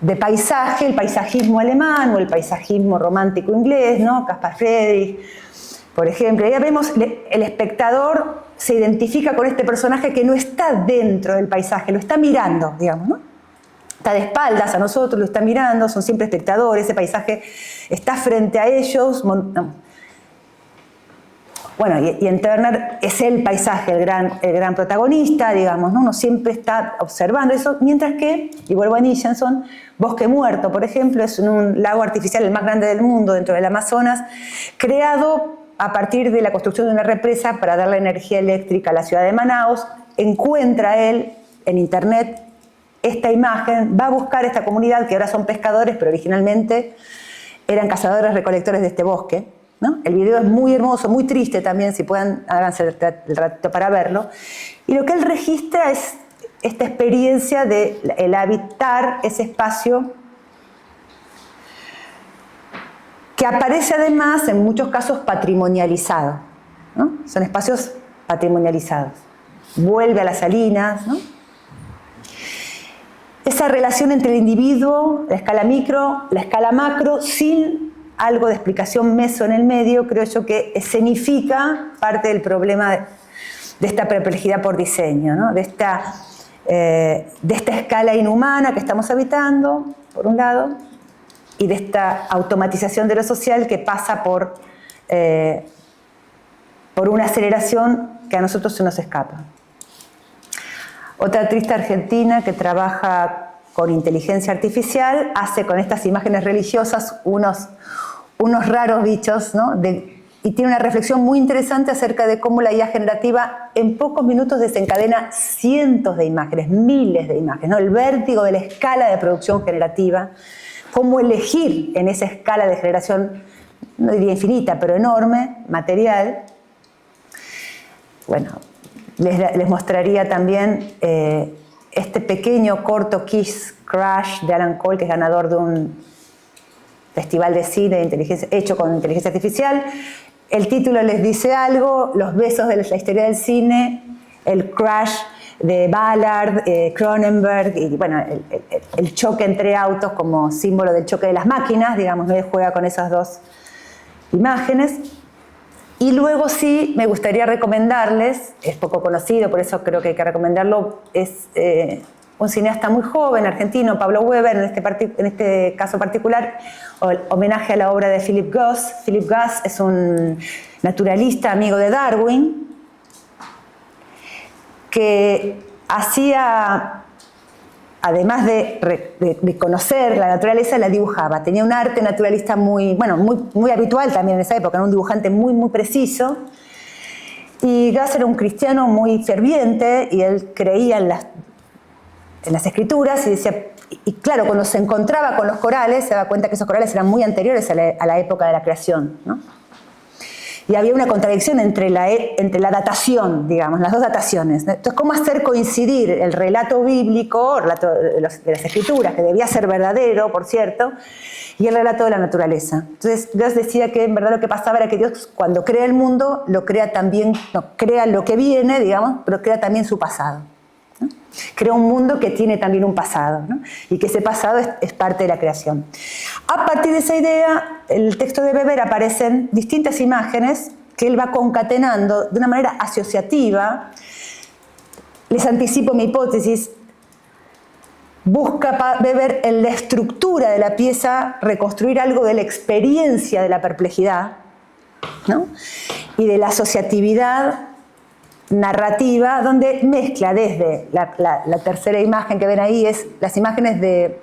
de paisaje, el paisajismo alemán o el paisajismo romántico inglés, ¿no? Caspar Friedrich, por ejemplo. Ya vemos, el espectador se identifica con este personaje que no está dentro del paisaje, lo está mirando, digamos, ¿no? Está de espaldas a nosotros, lo está mirando, son siempre espectadores, ese paisaje está frente a ellos. Bueno, y en Turner es el paisaje el gran protagonista, digamos, ¿no? Uno siempre está observando eso, mientras que, y vuelvo a Nicholson, Bosque Muerto, por ejemplo, es un lago artificial el más grande del mundo dentro del Amazonas, creado a partir de la construcción de una represa para darle energía eléctrica a la ciudad de Manaus. Encuentra él en internet esta imagen, va a buscar esta comunidad que ahora son pescadores, pero originalmente eran cazadores recolectores de este bosque, ¿no? El video es muy hermoso, muy triste también, si pueden, háganse el ratito para verlo. Y lo que él registra es esta experiencia de el habitar ese espacio que aparece además en muchos casos patrimonializado, ¿no? Son espacios patrimonializados. Vuelve a las salinas, ¿no? Esa relación entre el individuo, la escala micro, la escala macro, sin algo de explicación meso en el medio, creo yo que escenifica parte del problema de esta perplejidad por diseño, ¿no? de esta escala inhumana que estamos habitando, por un lado, y de esta automatización de lo social que pasa por una aceleración que a nosotros se nos escapa. Otra artista argentina que trabaja con inteligencia artificial hace con estas imágenes religiosas unos raros bichos, ¿no? Y tiene una reflexión muy interesante acerca de cómo la IA generativa en pocos minutos desencadena cientos de imágenes, miles de imágenes, ¿no? El vértigo de la escala de producción generativa, cómo elegir en esa escala de generación, no diría infinita, pero enorme, material. Bueno, les mostraría también este pequeño corto Kiss Crash de Alan Cole, que es ganador de un festival de cine de inteligencia, hecho con inteligencia artificial. El título les dice algo, los besos de la historia del cine, el crash de Ballard, Cronenberg, y bueno, el choque entre autos como símbolo del choque de las máquinas, digamos, él juega con esas dos imágenes. Y luego sí, me gustaría recomendarles, es poco conocido, por eso creo que hay que recomendarlo, es un cineasta muy joven, argentino, Pablo Weber, en este caso particular, homenaje a la obra de Philip Goss. Philip Goss es un naturalista amigo de Darwin, que hacía, además de conocer la naturaleza, la dibujaba. Tenía un arte naturalista muy habitual también en esa época, era un dibujante muy, muy preciso. Y Goss era un cristiano muy ferviente y él creía en las escrituras y decía, y claro, cuando se encontraba con los corales, se daba cuenta que esos corales eran muy anteriores a la época de la creación, ¿no? Y había una contradicción entre la datación, digamos, las dos dataciones. Entonces, ¿cómo hacer coincidir el relato bíblico, el relato de las escrituras, que debía ser verdadero, por cierto, y el relato de la naturaleza? Entonces, Dios decía que en verdad lo que pasaba era que Dios, cuando crea el mundo, lo crea también, crea lo que viene, digamos, pero crea también su pasado, ¿no? Crea un mundo que tiene también un pasado, ¿no? Y que ese pasado es parte de la creación. A partir de esa idea, en el texto de Weber aparecen distintas imágenes que él va concatenando de una manera asociativa. Les anticipo mi hipótesis. Busca Weber en la estructura de la pieza reconstruir algo de la experiencia de la perplejidad, ¿no? Y de la asociatividad narrativa, donde mezcla desde la tercera imagen que ven ahí, es las imágenes de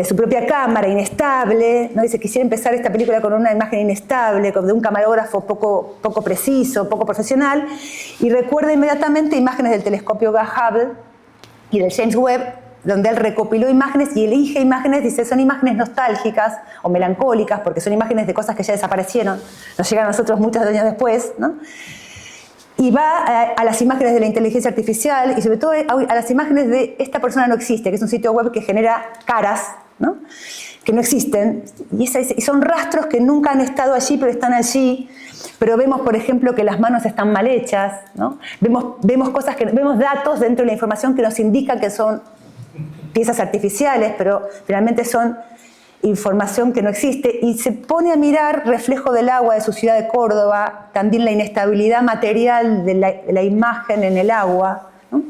su propia cámara inestable, ¿no? Dice, quisiera empezar esta película con una imagen inestable, de un camarógrafo poco preciso, poco profesional, y recuerda inmediatamente imágenes del telescopio Hubble y del James Webb, donde él recopiló imágenes y elige imágenes, dice, son imágenes nostálgicas o melancólicas, porque son imágenes de cosas que ya desaparecieron, nos llegan a nosotros muchos años después, ¿no? Y va a las imágenes de la inteligencia artificial y sobre todo a las imágenes de esta persona no existe, que es un sitio web que genera caras, ¿no? Que no existen, y son rastros que nunca han estado allí, pero están allí. Pero vemos, por ejemplo, que las manos están mal hechas, ¿no? Vemos datos dentro de la información que nos indican que son piezas artificiales, pero finalmente son información que no existe, y se pone a mirar Reflejo del agua de su ciudad de Córdoba, también la inestabilidad material de la imagen en el agua, ¿no?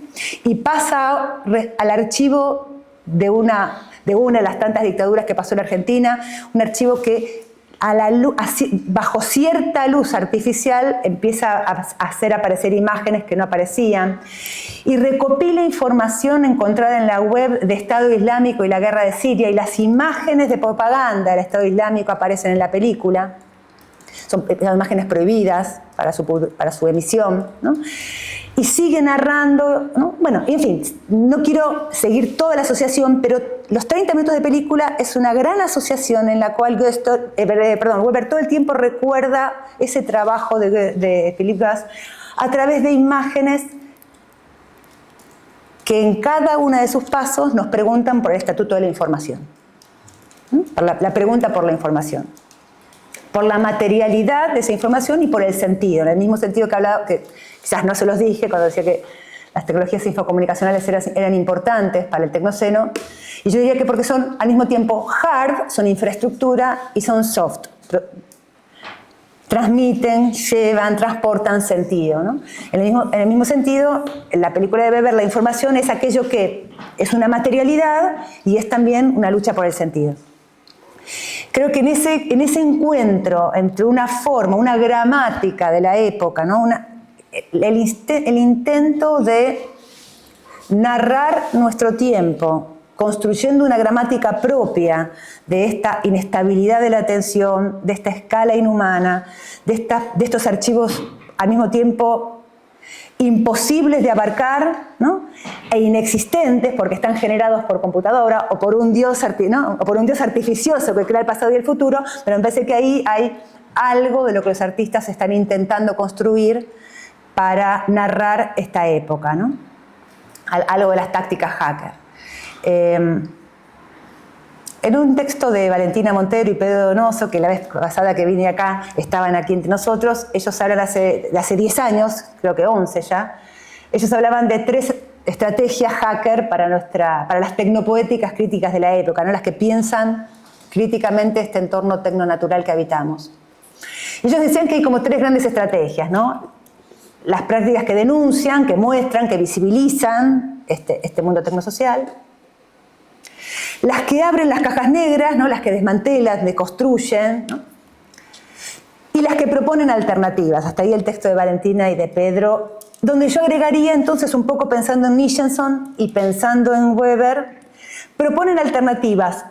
Y pasa al archivo de una de las tantas dictaduras que pasó en Argentina, un archivo que bajo cierta luz artificial empieza a hacer aparecer imágenes que no aparecían y recopila información encontrada en la web de Estado Islámico y la guerra de Siria, y las imágenes de propaganda del Estado Islámico aparecen en la película. Son imágenes prohibidas para su emisión, ¿no? Y sigue narrando, ¿no? Bueno, en fin, no quiero seguir toda la asociación, pero los 30 minutos de película es una gran asociación en la cual Weber todo el tiempo recuerda ese trabajo de Philip Glass a través de imágenes que en cada uno de sus pasos nos preguntan por el estatuto de la información. La pregunta por la información. Por la materialidad de esa información y por el sentido, en el mismo sentido que hablaba, que quizás no se los dije cuando decía que las tecnologías infocomunicacionales eran importantes para el Tecnoceno, y yo diría que porque son al mismo tiempo hard, son infraestructura, y son soft. Transmiten, llevan, transportan sentido, ¿no? En el mismo sentido, en la película de Weber, la información es aquello que es una materialidad y es también una lucha por el sentido. Creo que en ese encuentro entre una forma, una gramática de la época, ¿no? El intento de narrar nuestro tiempo, construyendo una gramática propia de esta inestabilidad de la atención, de esta escala inhumana, de estos archivos al mismo tiempo imposibles de abarcar, ¿no? E inexistentes porque están generados por computadora o por un dios, ¿no? O por un dios artificioso que crea el pasado y el futuro, pero me parece que ahí hay algo de lo que los artistas están intentando construir para narrar esta época, ¿no? Algo de las tácticas hacker. En un texto de Valentina Montero y Pedro Donoso, que la vez pasada que vine acá estaban aquí entre nosotros, ellos hablan de hace 10 años, creo que 11 ya, ellos hablaban de 3 estrategias hacker para las tecnopoéticas críticas de la época, ¿no? Las que piensan críticamente este entorno tecnonatural que habitamos. Ellos decían que hay como 3 grandes estrategias, ¿no? Las prácticas que denuncian, que muestran, que visibilizan este mundo tecnosocial. Las que abren las cajas negras, ¿no? Las que desmantelan, deconstruyen, ¿no? Y las que proponen alternativas. Hasta ahí el texto de Valentina y de Pedro, donde yo agregaría entonces, un poco pensando en Nicholson y pensando en Weber, proponen alternativas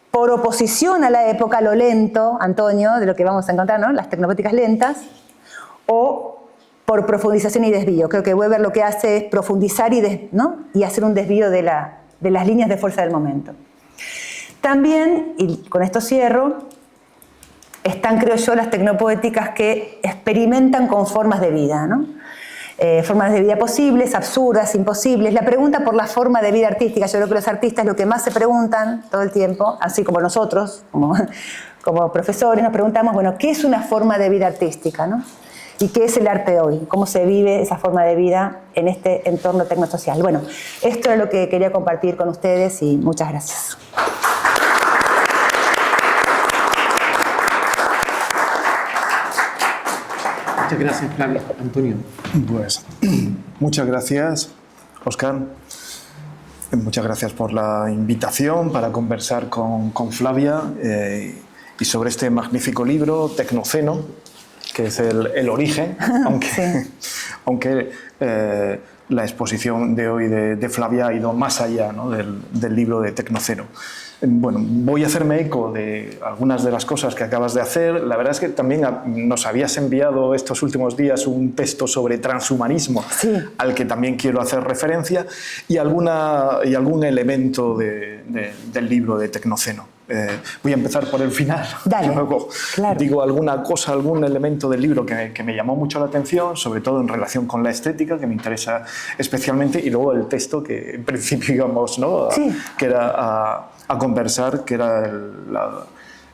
por oposición a la época, lo lento, Antonio, de lo que vamos a encontrar, ¿no? Las tecnopoéticas lentas, o por profundización y desvío. Creo que Weber lo que hace es profundizar ¿no? y hacer un desvío de las líneas de fuerza del momento. También, y con esto cierro, están, creo yo, las tecnopoéticas que experimentan con formas de vida, ¿no? Formas de vida posibles, absurdas, imposibles. La pregunta por la forma de vida artística, yo creo que los artistas lo que más se preguntan todo el tiempo, así como nosotros, como profesores, nos preguntamos, bueno, ¿qué es una forma de vida artística, ¿no? ¿Y qué es el arte hoy? ¿Cómo se vive esa forma de vida en este entorno tecnosocial? Bueno, esto es lo que quería compartir con ustedes y muchas gracias. Muchas gracias, Flavia. Antonio. Pues muchas gracias, Óscar. Muchas gracias por la invitación para conversar con Flavia y sobre este magnífico libro, Tecnoceno, que es el origen, aunque la exposición de hoy de Flavia ha ido más allá, ¿no? del libro de Tecnoceno. Bueno, voy a hacerme eco de algunas de las cosas que acabas de hacer. La verdad es que también nos habías enviado estos últimos días un texto sobre transhumanismo, sí, al que también quiero hacer referencia, y algún elemento del libro de Tecnoceno. Voy a empezar por el final. Dale, luego claro. Digo alguna cosa, algún elemento del libro que me llamó mucho la atención, sobre todo en relación con la estética, que me interesa especialmente, y luego el texto que en principio íbamos, ¿no? Sí. Que era a conversar, que era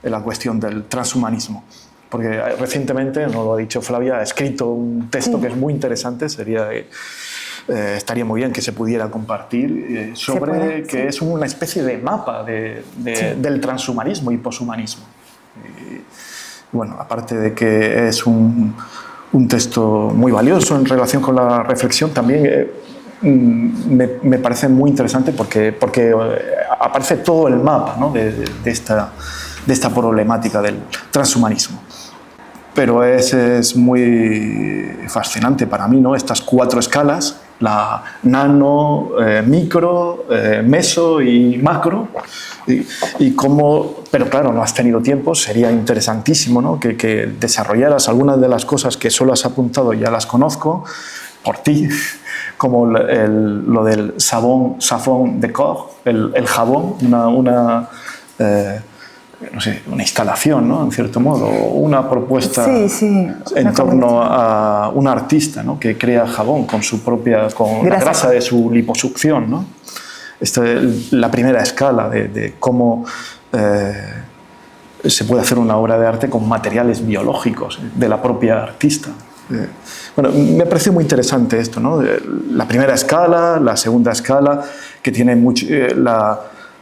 la cuestión del transhumanismo. Porque recientemente, no lo ha dicho Flavia, ha escrito un texto que es muy interesante, estaría muy bien que se pudiera compartir, sobre que es una especie de mapa del transhumanismo y poshumanismo. Bueno, aparte de que es un texto muy valioso en relación con la reflexión, también me parece muy interesante porque aparece todo el mapa, ¿no? de esta problemática del transhumanismo. Pero es muy fascinante para mí, ¿no? Estas 4 escalas, la nano, micro, meso y macro, y cómo, pero claro, no has tenido tiempo, sería interesantísimo, ¿no? que desarrollaras algunas de las cosas que solo has apuntado, ya las conozco por ti, como lo del savon de corps, el jabón, una instalación, ¿no? En cierto modo, una propuesta en torno a un artista, ¿no? Que crea jabón con la grasa de su liposucción, ¿no? Esta es la primera escala de cómo se puede hacer una obra de arte con materiales biológicos de la propia artista. Bueno, me pareció muy interesante esto, ¿no? La primera escala, la segunda escala, que tiene mucho...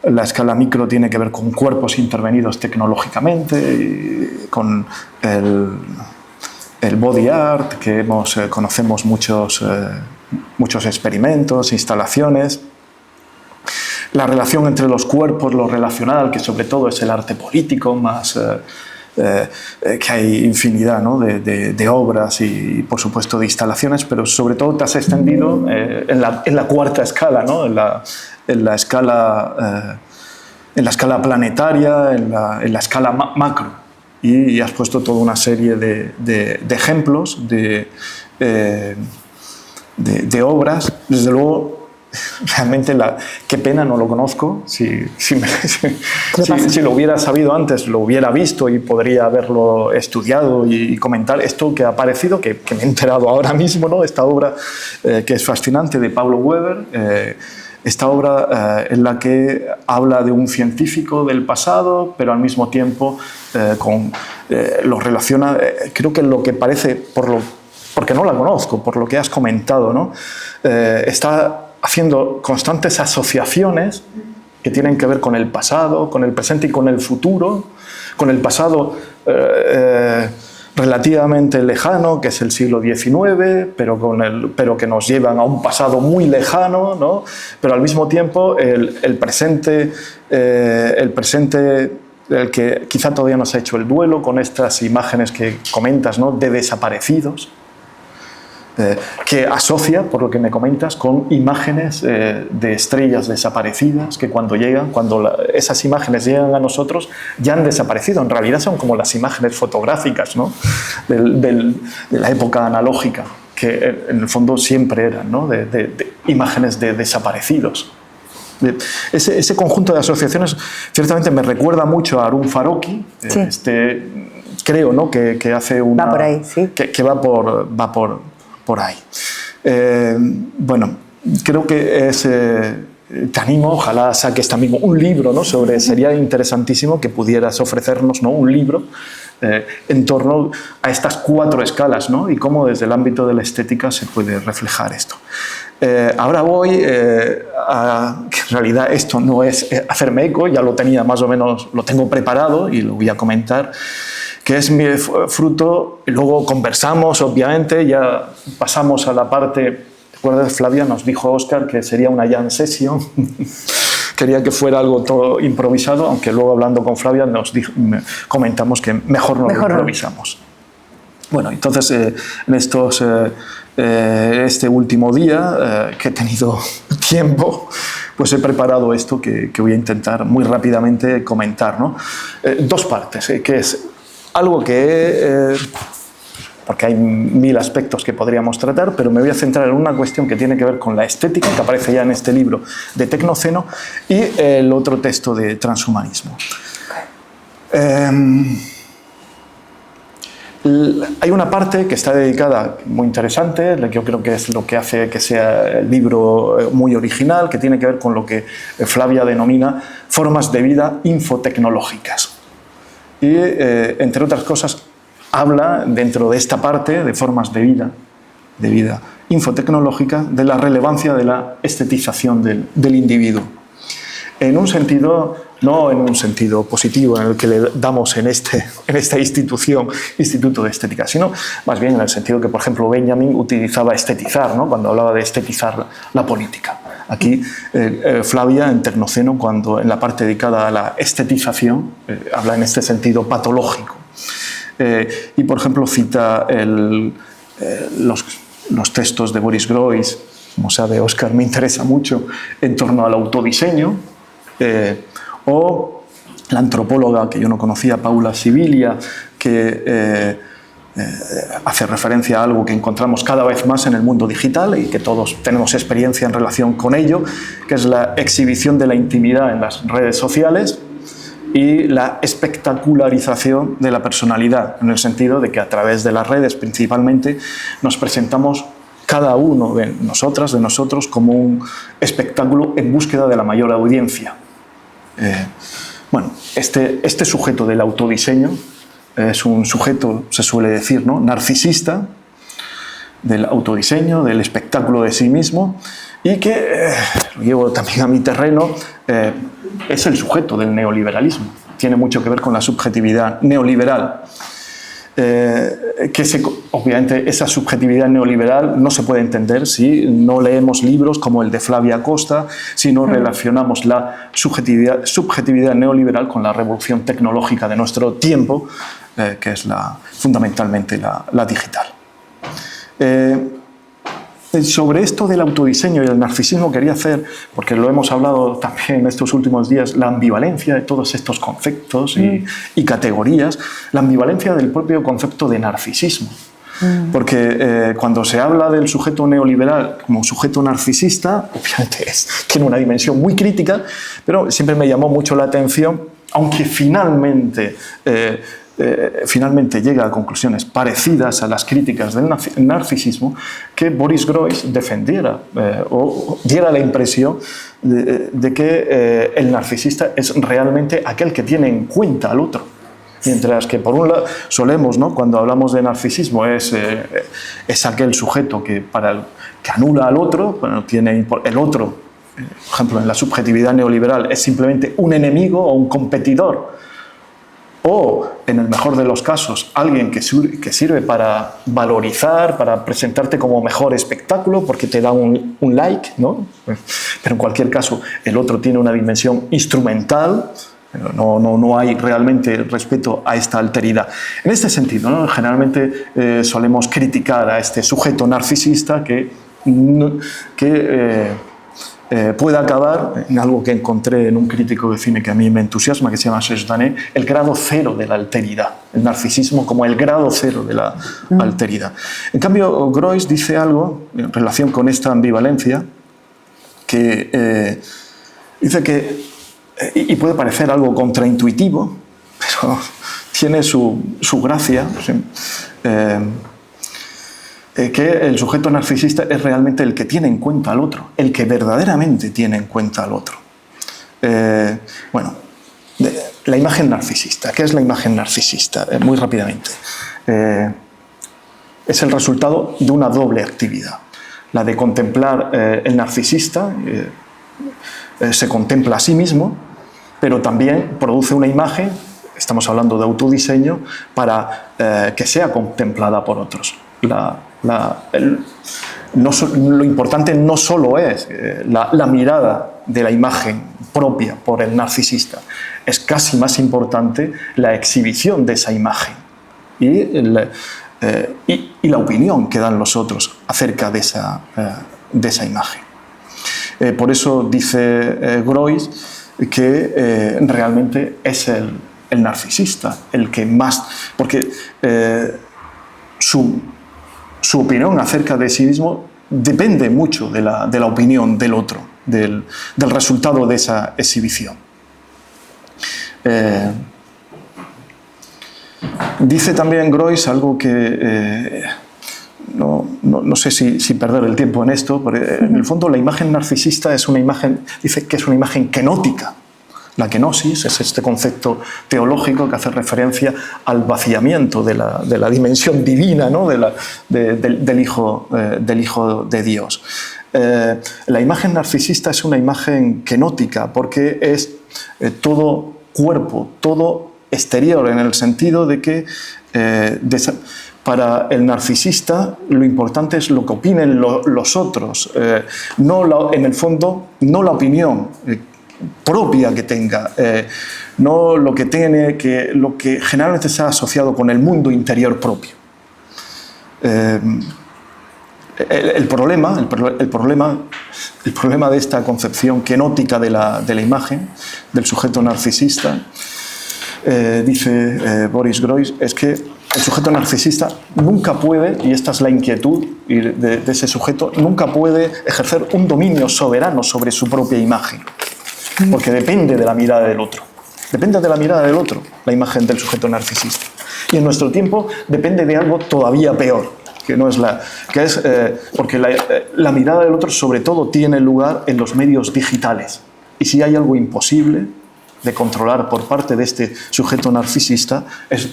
La escala micro tiene que ver con cuerpos intervenidos tecnológicamente, con el body art, que conocemos muchos experimentos, instalaciones. La relación entre los cuerpos, lo relacional, que sobre todo es el arte político, más que hay infinidad, ¿no? de obras y, por supuesto, de instalaciones, pero sobre todo te has extendido en la cuarta escala, ¿no? en la escala planetaria, en la escala macro, y has puesto toda una serie de ejemplos de obras. Desde luego, realmente qué pena, no lo conozco. Si lo hubiera sabido antes, lo hubiera visto y podría haberlo estudiado y comentar esto que ha aparecido, que me he enterado ahora mismo, ¿no? Esta obra que es fascinante, de Pablo Weber, esta obra en la que habla de un científico del pasado, pero al mismo tiempo lo relaciona, creo que lo que parece, porque no la conozco, por lo que has comentado, ¿no? Está haciendo constantes asociaciones que tienen que ver con el pasado, con el presente y con el futuro, con el pasado relativamente lejano, que es el siglo XIX, pero que nos llevan a un pasado muy lejano, ¿no? Pero al mismo tiempo el presente, el que quizá todavía no se ha hecho el duelo con estas imágenes que comentas, ¿no? De desaparecidos, que asocia, por lo que me comentas, con imágenes de estrellas desaparecidas que cuando esas imágenes llegan a nosotros ya han desaparecido. En realidad son como las imágenes fotográficas, ¿no? de la época analógica, que en el fondo siempre eran, ¿no? de imágenes de desaparecidos. Ese conjunto de asociaciones ciertamente me recuerda mucho a Harun Farocki, sí. Creo, ¿no? que hace una... Va por ahí, sí. Que va por ahí. Bueno, creo que te animo, ojalá saques también un libro, ¿no? Sería interesantísimo que pudieras ofrecernos, ¿no? Un libro en torno a estas 4 escalas, ¿no? Y cómo desde el ámbito de la estética se puede reflejar esto. Ahora voy que en realidad esto no es hacerme eco, ya lo tenía más o menos, lo tengo preparado y lo voy a comentar, que es mi fruto, y luego conversamos, obviamente, ya pasamos a la parte, ¿te acuerdas, Flavia? Nos dijo Óscar que sería una jam session, quería que fuera algo todo improvisado, aunque luego hablando con Flavia comentamos que mejor no lo improvisamos. Bueno, entonces en este último día que he tenido tiempo, pues he preparado esto que voy a intentar muy rápidamente comentar, ¿no? 2 partes, que es algo que, porque hay 1000 aspectos que podríamos tratar, pero me voy a centrar en una cuestión que tiene que ver con la estética, que aparece ya en este libro de Tecnoceno, y el otro texto de transhumanismo. Hay una parte que está dedicada, muy interesante, que yo creo que es lo que hace que sea el libro muy original, que tiene que ver con lo que Flavia denomina formas de vida infotecnológicas. Y, entre otras cosas, habla dentro de esta parte de formas de vida infotecnológica, de la relevancia de la estetización del individuo. En un sentido, no en un sentido positivo en el que le damos en esta Instituto de Estética, sino más bien en el sentido que, por ejemplo, Benjamin utilizaba estetizar, ¿no? Cuando hablaba de estetizar la política. Aquí Flavia en Tecnoceno, cuando en la parte dedicada a la estetización, habla en este sentido patológico. Y por ejemplo cita los textos de Boris Groys, como sabe Óscar, me interesa mucho, en torno al autodiseño, o la antropóloga que yo no conocía, Paula Sibilia, que hace referencia a algo que encontramos cada vez más en el mundo digital y que todos tenemos experiencia en relación con ello, que es la exhibición de la intimidad en las redes sociales y la espectacularización de la personalidad, en el sentido de que a través de las redes principalmente nos presentamos cada uno de nosotras, de nosotros, como un espectáculo en búsqueda de la mayor audiencia. Bueno, este sujeto del autodiseño es un sujeto, se suele decir, ¿no?, narcisista, del autodiseño, del espectáculo de sí mismo, y que, lo llevo también a mi terreno, es el sujeto del neoliberalismo. Tiene mucho que ver con la subjetividad neoliberal. Obviamente esa subjetividad neoliberal no se puede entender si no leemos libros como el de Flavia Costa, si no relacionamos la subjetividad neoliberal con la revolución tecnológica de nuestro tiempo, que es fundamentalmente la digital. Sobre esto del autodiseño y el narcisismo quería hacer, porque lo hemos hablado también en estos últimos días, la ambivalencia de todos estos conceptos y categorías, la ambivalencia del propio concepto de narcisismo. Porque cuando se habla del sujeto neoliberal como sujeto narcisista, obviamente tiene una dimensión muy crítica, pero siempre me llamó mucho la atención, aunque finalmente llega a conclusiones parecidas a las críticas del narcisismo, que Boris Groys defendiera o diera la impresión de que el narcisista es realmente aquel que tiene en cuenta al otro. Mientras que por un lado solemos, ¿no?, cuando hablamos de narcisismo, es aquel sujeto que anula al otro, bueno, tiene el otro, por ejemplo en la subjetividad neoliberal, es simplemente un enemigo o un competidor, o, en el mejor de los casos, alguien que sirve para valorizar, para presentarte como mejor espectáculo, porque te da un like, ¿no? Pero en cualquier caso, el otro tiene una dimensión instrumental, no hay realmente respeto a esta alteridad. En este sentido, ¿no?, generalmente solemos criticar a este sujeto narcisista que puede acabar en algo que encontré en un crítico de cine que a mí me entusiasma, que se llama Serge Danet, el grado cero de la alteridad, el narcisismo como el grado cero de la alteridad. En cambio, Groys dice algo en relación con esta ambivalencia que dice que, y puede parecer algo contraintuitivo, pero tiene su gracia, que el sujeto narcisista es realmente el que tiene en cuenta al otro, el que verdaderamente tiene en cuenta al otro. Bueno, la imagen narcisista. ¿Qué es la imagen narcisista? Muy rápidamente. Es el resultado de una doble actividad. La de contemplar el narcisista, se contempla a sí mismo, pero también produce una imagen, estamos hablando de autodiseño, para que sea contemplada por otros. Lo importante no solo es la mirada de la imagen propia por el narcisista, es casi más importante la exhibición de esa imagen y la opinión que dan los otros acerca de esa imagen. Por eso dice Groys que realmente es el narcisista el que más, porque su opinión acerca de sí mismo depende mucho de la opinión del otro, del resultado de esa exhibición. Dice también Groys algo que no sé si perder el tiempo en esto, pero en el fondo la imagen narcisista es una imagen, dice que es una imagen kenótica. La kenosis es este concepto teológico que hace referencia al vaciamiento de la dimensión divina, ¿no?, del Hijo de Dios. La imagen narcisista es una imagen kenótica porque es todo cuerpo, todo exterior, en el sentido de que Para el narcisista lo importante es lo que opinen los otros, en el fondo no la opinión propia que tenga, no lo que generalmente está asociado con el mundo interior propio. El problema de esta concepción kenótica de la imagen del sujeto narcisista, dice Boris Groys, es que el sujeto narcisista nunca puede, y esta es la inquietud de ese sujeto, nunca puede ejercer un dominio soberano sobre su propia imagen, porque depende de la mirada del otro. Depende de la mirada del otro, la imagen del sujeto narcisista. Y en nuestro tiempo depende de algo todavía peor, porque la mirada del otro sobre todo tiene lugar en los medios digitales. Y si hay algo imposible de controlar por parte de este sujeto narcisista, es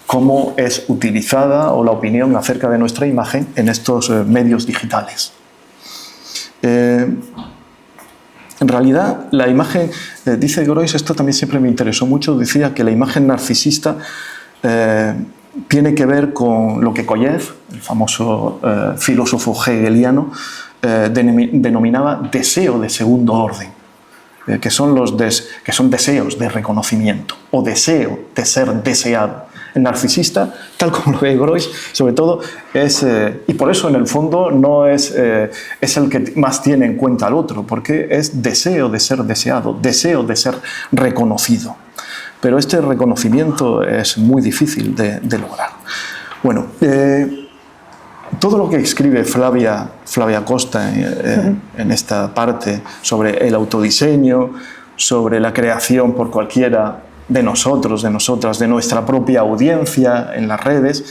cómo es utilizada o la opinión acerca de nuestra imagen en estos medios digitales. En realidad, la imagen, dice Groys, esto también siempre me interesó mucho, decía que la imagen narcisista tiene que ver con lo que Kojev, el famoso filósofo hegeliano, denominaba deseo de segundo orden, que son deseos de reconocimiento o deseo de ser deseado. El narcisista, tal como lo ve Groys, sobre todo y por eso en el fondo no es el que más tiene en cuenta al otro, porque es deseo de ser deseado, deseo de ser reconocido. Pero este reconocimiento es muy difícil de lograr. Bueno, todo lo que escribe Flavia Costa en esta parte sobre el autodiseño, sobre la creación por cualquiera de nosotros, de nosotras, de nuestra propia audiencia en las redes,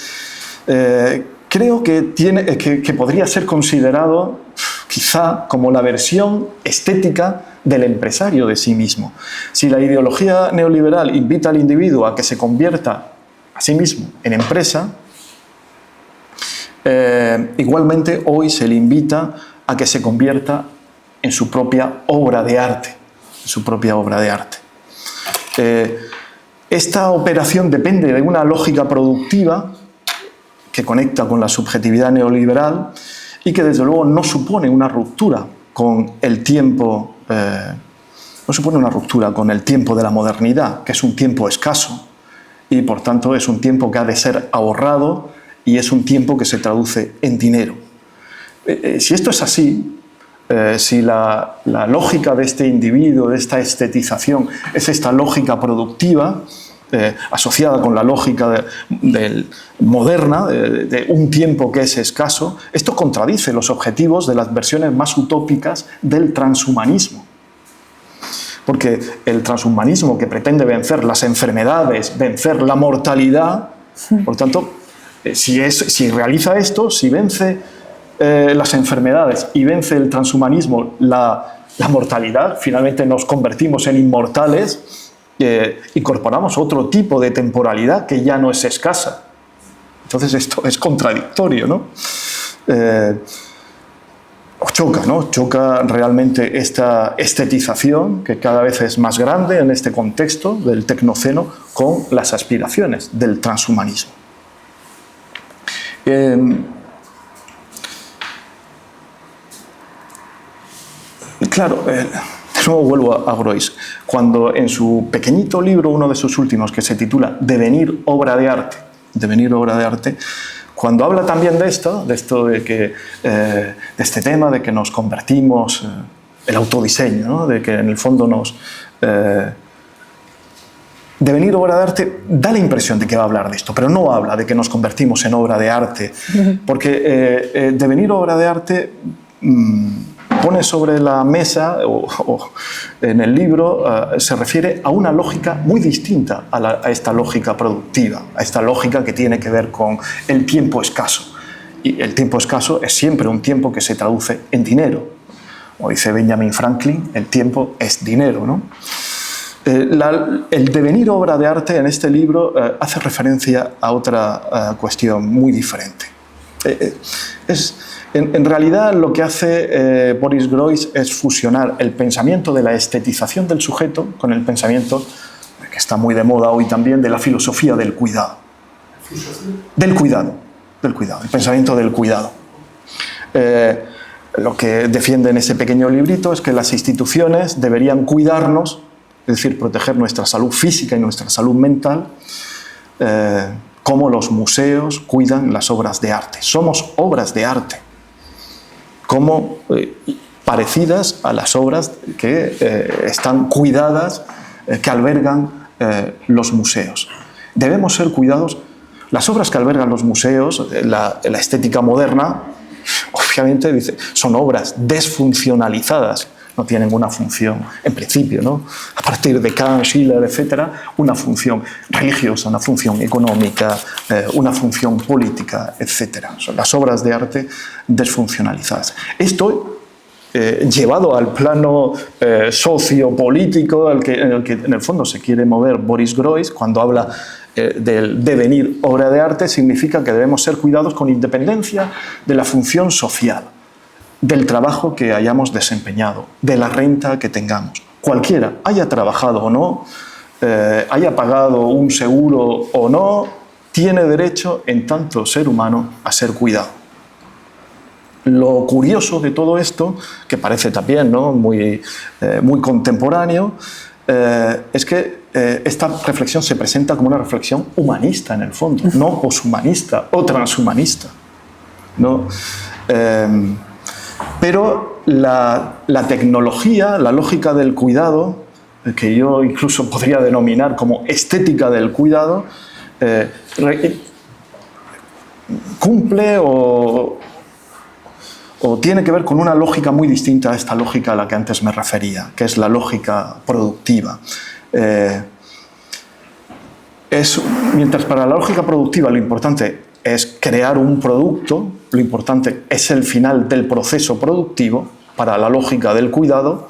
creo que podría ser considerado quizá como la versión estética del empresario de sí mismo. Si la ideología neoliberal invita al individuo a que se convierta a sí mismo en empresa, igualmente hoy se le invita a que se convierta en su propia obra de arte. Esta operación depende de una lógica productiva que conecta con la subjetividad neoliberal y que desde luego no supone una ruptura con el tiempo, de la modernidad, que es un tiempo escaso y por tanto es un tiempo que ha de ser ahorrado y es un tiempo que se traduce en dinero. Si esto es así, si la lógica de este individuo, de esta estetización, es esta lógica productiva, asociada con la lógica moderna, de un tiempo que es escaso, esto contradice los objetivos de las versiones más utópicas del transhumanismo. Porque el transhumanismo, que pretende vencer las enfermedades, vencer la mortalidad, por tanto, si realiza esto, si vence las enfermedades y vence el transhumanismo la mortalidad, finalmente nos convertimos en inmortales, incorporamos otro tipo de temporalidad que ya no es escasa. Entonces esto es contradictorio, ¿no? Choca realmente esta estetización, que cada vez es más grande en este contexto del tecnoceno, con las aspiraciones del transhumanismo. Claro, de nuevo vuelvo a Groys. Cuando en su pequeñito libro, uno de sus últimos, que se titula Devenir obra de arte, cuando habla también de este tema de que nos convertimos, el autodiseño, ¿no? De que en el fondo devenir obra de arte, da la impresión de que va a hablar de esto, pero no habla de que nos convertimos en obra de arte, porque devenir obra de arte pone sobre la mesa, o en el libro, se refiere a una lógica muy distinta a esta lógica productiva, a esta lógica que tiene que ver con el tiempo escaso. Y el tiempo escaso es siempre un tiempo que se traduce en dinero. Como dice Benjamin Franklin, el tiempo es dinero, ¿no? El devenir obra de arte en este libro hace referencia a otra cuestión muy diferente. En realidad lo que hace Boris Groys es fusionar el pensamiento de la estetización del sujeto con el pensamiento, que está muy de moda hoy también, de la filosofía del cuidado. Del cuidado. del cuidado, el pensamiento del cuidado. Lo que defiende en ese pequeño librito es que las instituciones deberían cuidarnos, es decir, proteger nuestra salud física y nuestra salud mental, como los museos cuidan las obras de arte. Somos obras de arte, como parecidas a las obras que están cuidadas, que albergan los museos. Debemos ser cuidados. Las obras que albergan los museos, la estética moderna, obviamente dice, son obras desfuncionalizadas, no tienen una función, en principio, ¿no? A partir de Kant, Schiller, etcétera, una función religiosa, una función económica, una función política, etcétera. Son las obras de arte desfuncionalizadas. Esto, llevado al plano sociopolítico en el que en el fondo se quiere mover Boris Groys cuando habla del devenir obra de arte, significa que debemos ser cuidados con independencia de la función social, del trabajo que hayamos desempeñado, de la renta que tengamos. Cualquiera, haya trabajado o no, haya pagado un seguro o no, tiene derecho, en tanto ser humano, a ser cuidado. Lo curioso de todo esto, que parece también, ¿no?, muy contemporáneo, es que esta reflexión se presenta como una reflexión humanista en el fondo, no poshumanista o transhumanista, ¿no? Pero la tecnología, la lógica del cuidado, que yo incluso podría denominar como estética del cuidado, cumple o tiene que ver con una lógica muy distinta a esta lógica a la que antes me refería, que es la lógica productiva. Mientras para la lógica productiva lo importante es crear un producto, lo importante es el final del proceso productivo, para la lógica del cuidado,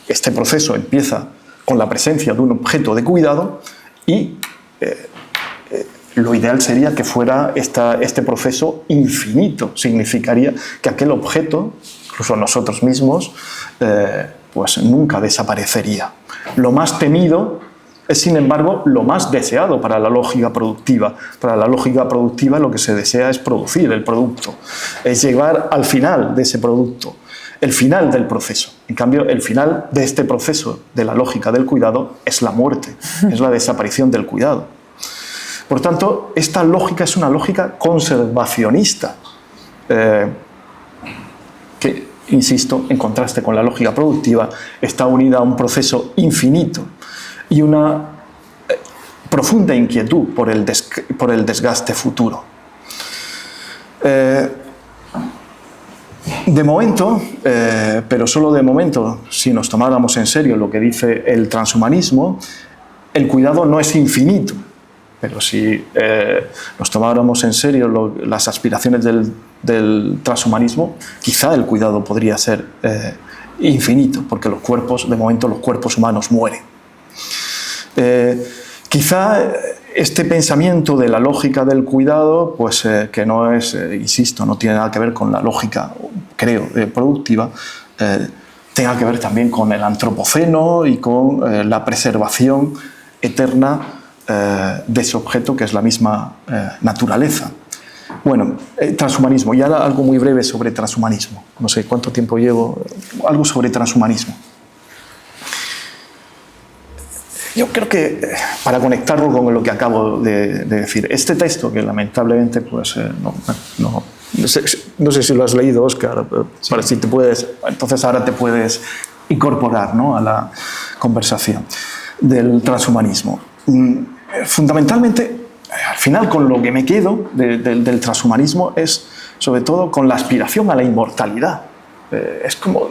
este proceso empieza con la presencia de un objeto de cuidado y lo ideal sería que fuera este proceso infinito. Significaría que aquel objeto, incluso nosotros mismos, pues nunca desaparecería. Lo más temido es, sin embargo, lo más deseado para la lógica productiva. Para la lógica productiva lo que se desea es producir el producto, es llegar al final de ese producto, el final del proceso. En cambio, el final de este proceso de la lógica del cuidado es la muerte, es la desaparición del cuidado. Por tanto, esta lógica es una lógica conservacionista, que, insisto, en contraste con la lógica productiva, está unida a un proceso infinito y una profunda inquietud por el desgaste futuro. De momento, pero solo de momento, si nos tomáramos en serio lo que dice el transhumanismo, el cuidado no es infinito. Pero si nos tomáramos en serio las aspiraciones del transhumanismo, quizá el cuidado podría ser infinito, porque de momento los cuerpos humanos mueren. Quizá este pensamiento de la lógica del cuidado, pues que no es, insisto, no tiene nada que ver con la lógica, creo, productiva, tenga que ver también con el antropoceno y con la preservación eterna de ese objeto que es la misma naturaleza. Bueno, transhumanismo, y ahora algo muy breve sobre transhumanismo. No sé cuánto tiempo llevo, algo sobre transhumanismo. Yo creo que, para conectarlo con lo que acabo de decir, este texto, que lamentablemente pues, no sé si lo has leído, Óscar, sí. Para si te puedes, entonces ahora te puedes incorporar, ¿no?, a la conversación del transhumanismo. Fundamentalmente, al final, con lo que me quedo del transhumanismo es, sobre todo, con la aspiración a la inmortalidad. Es como,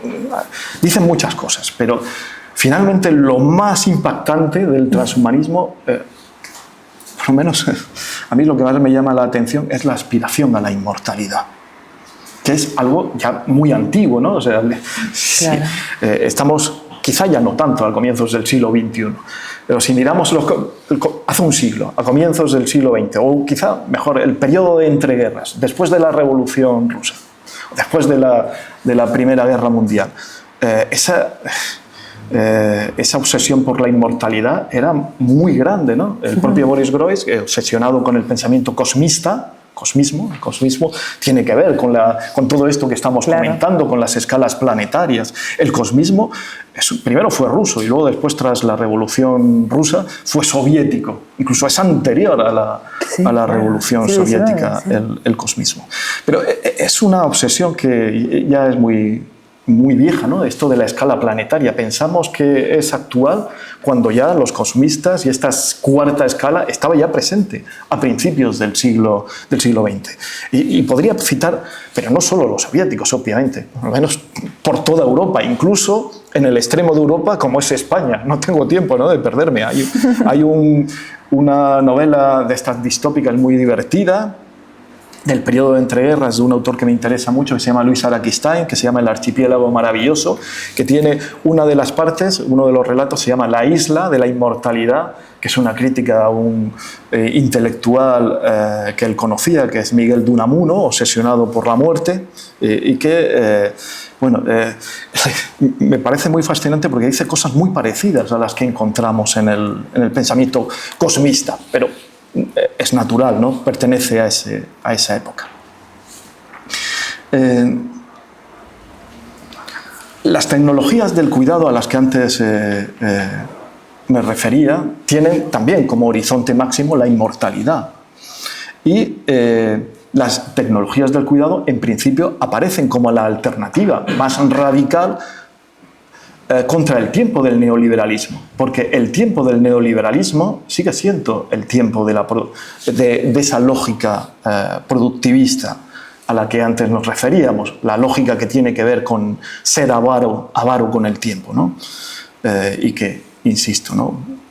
dicen muchas cosas, pero finalmente lo más impactante del transhumanismo, por lo menos a mí lo que más me llama la atención es la aspiración a la inmortalidad, que es algo ya muy antiguo, ¿no? O sea, claro. Estamos, quizá ya no tanto, a comienzos del siglo XXI, pero si miramos hace un siglo, a comienzos del siglo XX, o quizá mejor el periodo de entreguerras, después de la Revolución Rusa, después de la Primera Guerra Mundial, esa obsesión por la inmortalidad era muy grande, ¿no? El propio Boris Groys, obsesionado con el pensamiento cosmista, cosmismo. El cosmismo tiene que ver con todo esto que estamos comentando, con las escalas planetarias. El cosmismo primero fue ruso y luego después, tras la Revolución Rusa, fue soviético. Incluso es anterior a la Revolución Soviética, el cosmismo. Pero es una obsesión que ya es muy vieja, ¿no? Esto de la escala planetaria. Pensamos que es actual cuando ya los cosmistas y esta cuarta escala estaba ya presente a principios del siglo XX. Y podría citar, pero no solo los soviéticos, obviamente, al menos por toda Europa, incluso en el extremo de Europa como es España. No tengo tiempo, ¿no?, de perderme. Hay una novela de estas distópicas muy divertida, del periodo de entreguerras, de un autor que me interesa mucho, que se llama Louis Araquistain, que se llama El archipiélago maravilloso, que tiene una de las partes, uno de los relatos se llama La isla de la inmortalidad, que es una crítica a un intelectual que él conocía, que es Miguel de Unamuno, obsesionado por la muerte, y que, me parece muy fascinante porque dice cosas muy parecidas a las que encontramos en el pensamiento cosmista, pero es natural, ¿no? Pertenece a esa época. Las tecnologías del cuidado a las que antes me refería tienen también como horizonte máximo la inmortalidad. Y las tecnologías del cuidado, en principio, aparecen como la alternativa más radical contra el tiempo del neoliberalismo, porque el tiempo del neoliberalismo sigue siendo el tiempo de esa lógica productivista a la que antes nos referíamos, la lógica que tiene que ver con ser avaro con el tiempo, ¿no? Y que, insisto, ¿no?,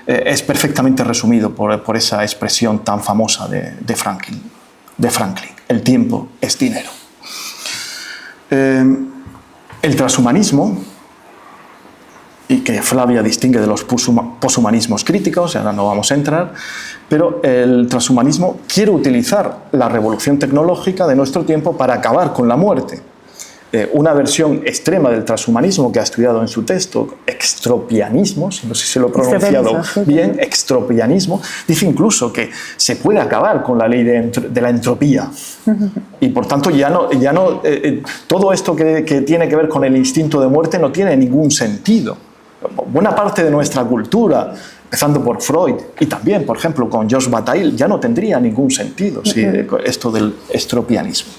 es perfectamente resumido por esa expresión tan famosa de Franklin. El tiempo es dinero. El transhumanismo, y que Flavia distingue de los poshumanismos críticos, ahora no vamos a entrar, pero el transhumanismo quiere utilizar la revolución tecnológica de nuestro tiempo para acabar con la muerte. Una versión extrema del transhumanismo que ha estudiado en su texto, extropianismo, no sé si lo he pronunciado bien, extropianismo, dice incluso que se puede acabar con la ley de la entropía. Y por tanto todo esto que tiene que ver con el instinto de muerte no tiene ningún sentido. Buena parte de nuestra cultura, empezando por Freud y también, por ejemplo, con Georges Bataille, ya no tendría ningún sentido esto del extropianismo.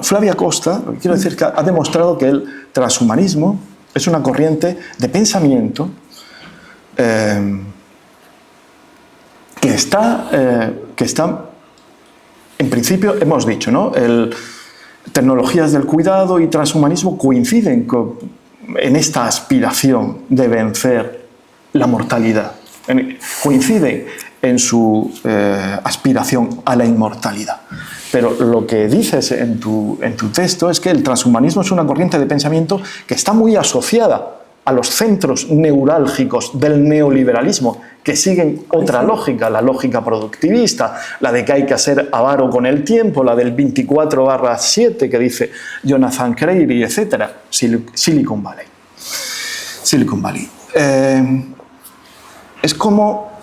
Flavia Costa, lo que quiero decir, que ha demostrado que el transhumanismo es una corriente de pensamiento que está, en principio, hemos dicho, ¿no?, tecnologías del cuidado y transhumanismo coinciden en esta aspiración de vencer la mortalidad, coinciden en su aspiración a la inmortalidad. Pero lo que dices en tu texto es que el transhumanismo es una corriente de pensamiento que está muy asociada a los centros neurálgicos del neoliberalismo, que siguen otra lógica, la lógica productivista, la de que hay que ser avaro con el tiempo, la del 24/7 que dice Jonathan Crary, etc. Silicon Valley. Es como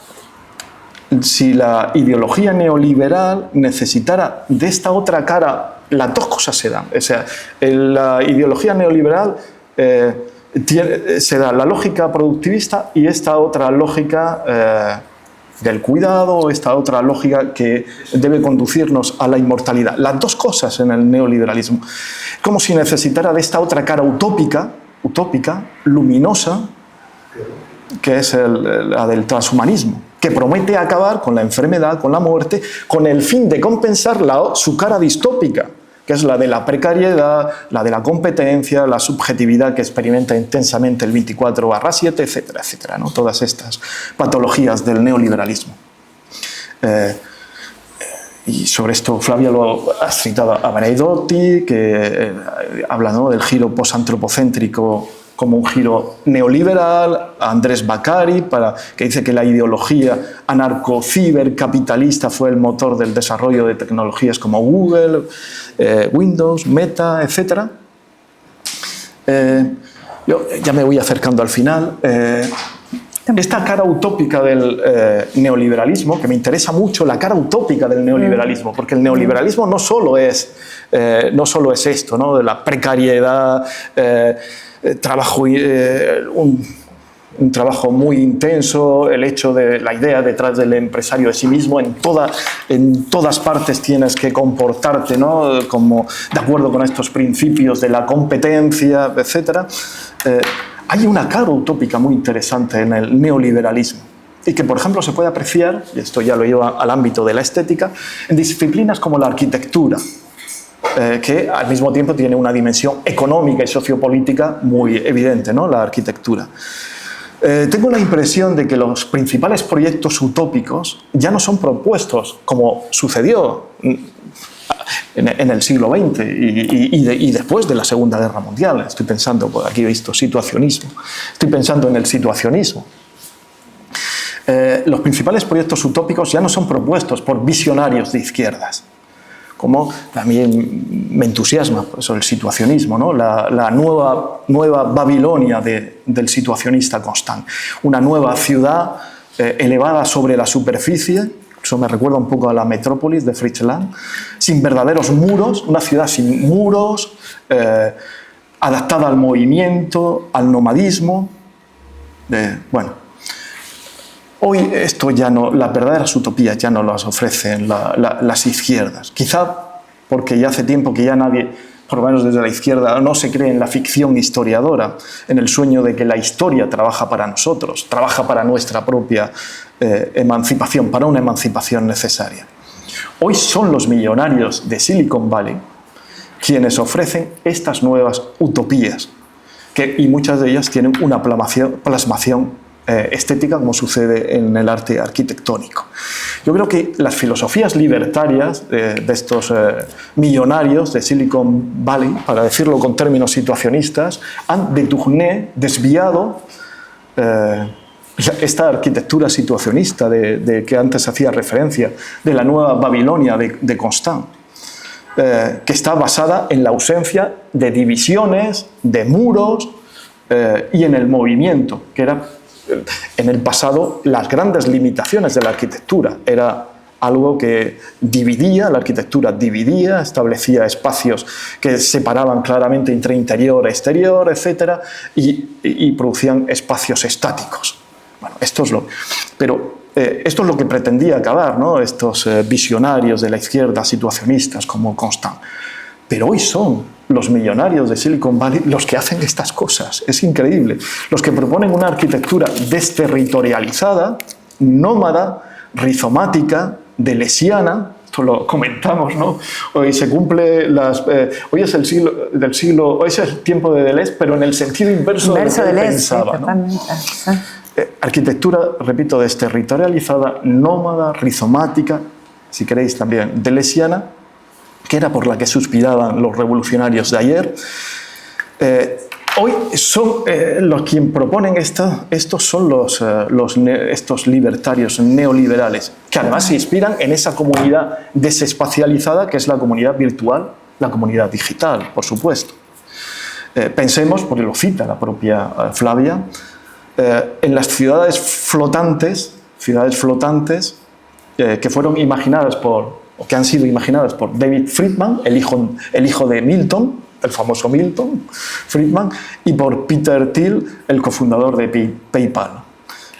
si la ideología neoliberal necesitara de esta otra cara. Las dos cosas se dan. O sea, la ideología neoliberal se da la lógica productivista y esta otra lógica del cuidado, esta otra lógica que debe conducirnos a la inmortalidad. Las dos cosas en el neoliberalismo. Como si necesitara de esta otra cara utópica, luminosa, que es la del transhumanismo, que promete acabar con la enfermedad, con la muerte, con el fin de compensar su cara distópica, que es la de la precariedad, la de la competencia, la subjetividad que experimenta intensamente el 24/7, etcétera, etcétera, ¿no? Todas estas patologías del neoliberalismo. Y sobre esto, Flavia, lo has citado a Braidotti, que habla, ¿no?, del giro posantropocéntrico como un giro neoliberal, a Andrés Bacari, que dice que la ideología anarco-cibercapitalista fue el motor del desarrollo de tecnologías como Google, Windows, Meta, etc. Yo ya me voy acercando al final. esta cara utópica del neoliberalismo, que me interesa mucho, la cara utópica del neoliberalismo, porque el neoliberalismo no solo es esto, ¿no? De la precariedad, trabajo, un trabajo muy intenso, el hecho de la idea detrás del empresario de sí mismo, en todas partes tienes que comportarte, ¿no? Como de acuerdo con estos principios de la competencia, etc. Hay una cara utópica muy interesante en el neoliberalismo y que, por ejemplo, se puede apreciar, y esto ya lo lleva al ámbito de la estética, en disciplinas como la arquitectura, que al mismo tiempo tiene una dimensión económica y sociopolítica muy evidente, ¿no? La arquitectura. Tengo la impresión de que los principales proyectos utópicos ya no son propuestos, como sucedió en el siglo XX y después de la Segunda Guerra Mundial. Estoy pensando, pues aquí he visto situacionismo, estoy pensando en el situacionismo. Los principales proyectos utópicos ya no son propuestos por visionarios de izquierdas, como también me entusiasma pues, el situacionismo, ¿no? la nueva Babilonia del situacionista Constant. Una nueva ciudad elevada sobre la superficie, eso me recuerda un poco a la metrópolis de Fritz Lang, sin verdaderos muros, una ciudad sin muros, adaptada al movimiento, al nomadismo. Bueno, hoy esto ya no, las verdaderas utopías ya no las ofrecen las izquierdas. Quizá porque ya hace tiempo que ya nadie, por lo menos desde la izquierda, no se cree en la ficción historiadora, en el sueño de que la historia trabaja para nosotros, trabaja para nuestra propia emancipación, para una emancipación necesaria. Hoy son los millonarios de Silicon Valley quienes ofrecen estas nuevas utopías, y muchas de ellas tienen una plasmación estética, como sucede en el arte arquitectónico. Yo creo que las filosofías libertarias de estos millonarios de Silicon Valley, para decirlo con términos situacionistas, han desviado esta arquitectura situacionista de que antes hacía referencia, de la nueva Babilonia de Constant, que está basada en la ausencia de divisiones, de muros y en el movimiento, que era en el pasado las grandes limitaciones de la arquitectura. Era algo que dividía, la arquitectura dividía, establecía espacios que separaban claramente entre interior e exterior, etc., y producían espacios estáticos. Bueno, esto es lo que pretendía acabar, ¿no? Estos visionarios de la izquierda situacionistas como Constant. Pero hoy son los millonarios de Silicon Valley los que hacen estas cosas. Es increíble. Los que proponen una arquitectura desterritorializada, nómada, rizomática, deleuziana. Esto lo comentamos, ¿no? Hoy se cumple hoy es hoy es el tiempo de Deleuze, pero en el sentido inverso de lo que él pensaba, ¿no? Arquitectura, repito, desterritorializada, nómada, rizomática, si queréis también deleuziana, que era por la que suspiraban los revolucionarios de ayer. Hoy son los quienes proponen estos son estos libertarios neoliberales, que además se inspiran en esa comunidad desespacializada que es la comunidad virtual, la comunidad digital, por supuesto. Pensemos, porque lo cita la propia Flavia, en las ciudades flotantes que fueron imaginadas o que han sido imaginadas por David Friedman, el hijo de Milton, el famoso Milton Friedman, y por Peter Thiel, el cofundador de PayPal.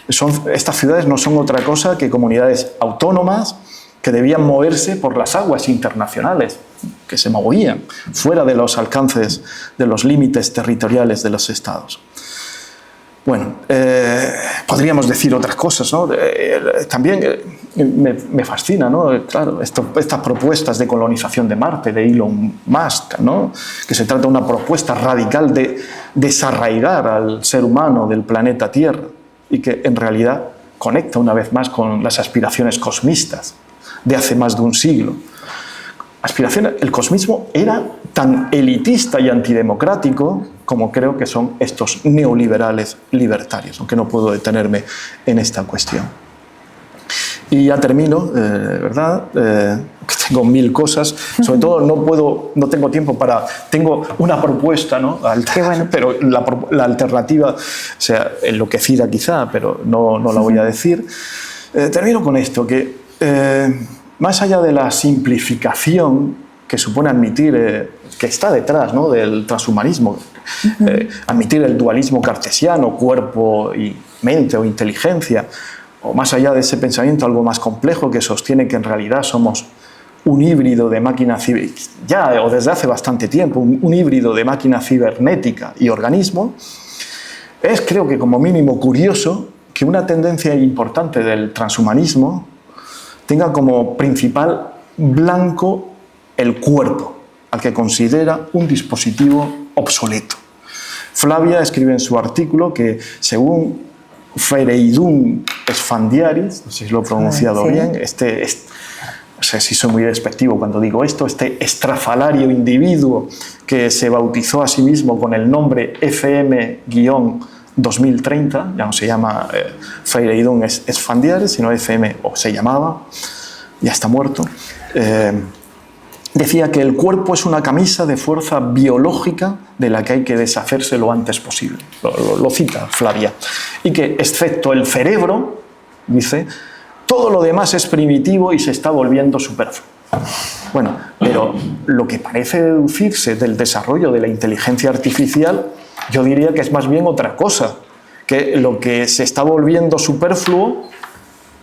Estas ciudades no son otra cosa que comunidades autónomas que debían moverse por las aguas internacionales, que se movían fuera de los alcances, de los límites territoriales de los estados. Bueno, podríamos decir otras cosas, ¿no? También me fascina, ¿no? Claro, estas propuestas de colonización de Marte, de Elon Musk, ¿no? Que se trata de una propuesta radical de desarraigar al ser humano del planeta Tierra y que en realidad conecta una vez más con las aspiraciones cosmistas de hace más de un siglo. El cosmismo era tan elitista y antidemocrático como creo que son estos neoliberales libertarios, aunque no puedo detenerme en esta cuestión. Y ya termino, ¿verdad? Que tengo 1000 cosas. Sobre todo no tengo tiempo para... Tengo una propuesta, ¿no? Qué bueno. Pero la alternativa, o sea, enloquecida quizá, pero no la voy a decir. Termino con esto, que más allá de la simplificación que supone admitir, que está detrás, ¿no?, del transhumanismo, admitir el dualismo cartesiano, cuerpo y mente o inteligencia, o más allá de ese pensamiento algo más complejo que sostiene que en realidad somos un híbrido de máquina ya o desde hace bastante tiempo, un híbrido de máquina cibernética y organismo, es creo que como mínimo curioso que una tendencia importante del transhumanismo tenga como principal blanco el cuerpo, al que considera un dispositivo obsoleto. Flavia escribe en su artículo que según Fereidún Esfandiaris, no sé si lo he pronunciado bien, no sé si soy muy despectivo cuando digo esto, este estrafalario individuo que se bautizó a sí mismo con el nombre FM-2030, ya no se llama Fereidún Esfandiaris, sino FM, o se llamaba, ya está muerto, decía que el cuerpo es una camisa de fuerza biológica de la que hay que deshacerse lo antes posible. Lo cita Flavia. Y que, excepto el cerebro, dice, todo lo demás es primitivo y se está volviendo superfluo. Bueno, pero lo que parece deducirse del desarrollo de la inteligencia artificial, yo diría que es más bien otra cosa, que lo que se está volviendo superfluo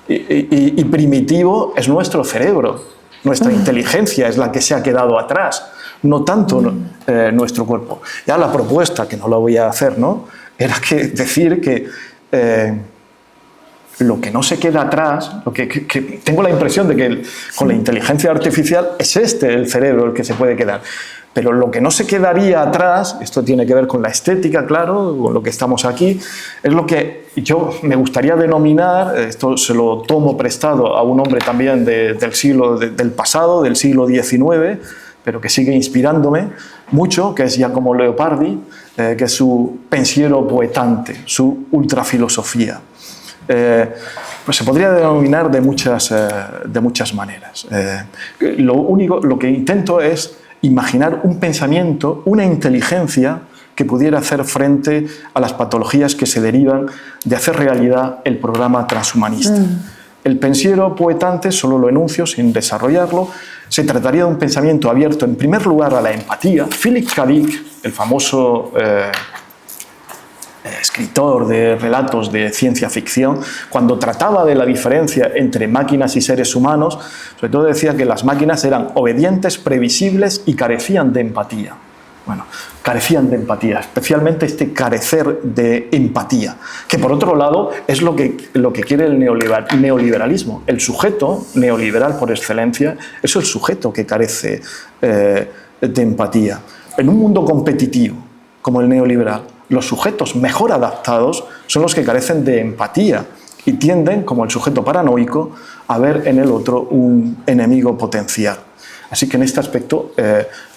y primitivo es nuestro cerebro. Nuestra inteligencia es la que se ha quedado atrás, no tanto nuestro cuerpo. Ya la propuesta, que no la voy a hacer, ¿no?, era decir que lo que no se queda atrás, que tengo la impresión de que con la inteligencia artificial es el cerebro el que se puede quedar. Pero lo que no se quedaría atrás, esto tiene que ver con la estética, claro, con lo que estamos aquí, es lo que yo me gustaría denominar, esto se lo tomo prestado a un hombre también del pasado, del siglo XIX, pero que sigue inspirándome mucho, que es Giacomo Leopardi, que es su pensiero poetante, su ultrafilosofía. Pues se podría denominar de muchas maneras. Lo que intento es imaginar un pensamiento, una inteligencia que pudiera hacer frente a las patologías que se derivan de hacer realidad el programa transhumanista. El pensiero poetante, solo lo enuncio sin desarrollarlo, se trataría de un pensamiento abierto en primer lugar a la empatía. Philip K. Dick, el famoso escritor de relatos de ciencia ficción, cuando trataba de la diferencia entre máquinas y seres humanos, sobre todo decía que las máquinas eran obedientes, previsibles y carecían de empatía. Bueno, carecían de empatía, especialmente este carecer de empatía, que por otro lado es lo que quiere el neoliberalismo. El sujeto neoliberal por excelencia es el sujeto que carece de empatía. En un mundo competitivo como el neoliberal, los sujetos mejor adaptados son los que carecen de empatía y tienden, como el sujeto paranoico, a ver en el otro un enemigo potencial. Así que en este aspecto,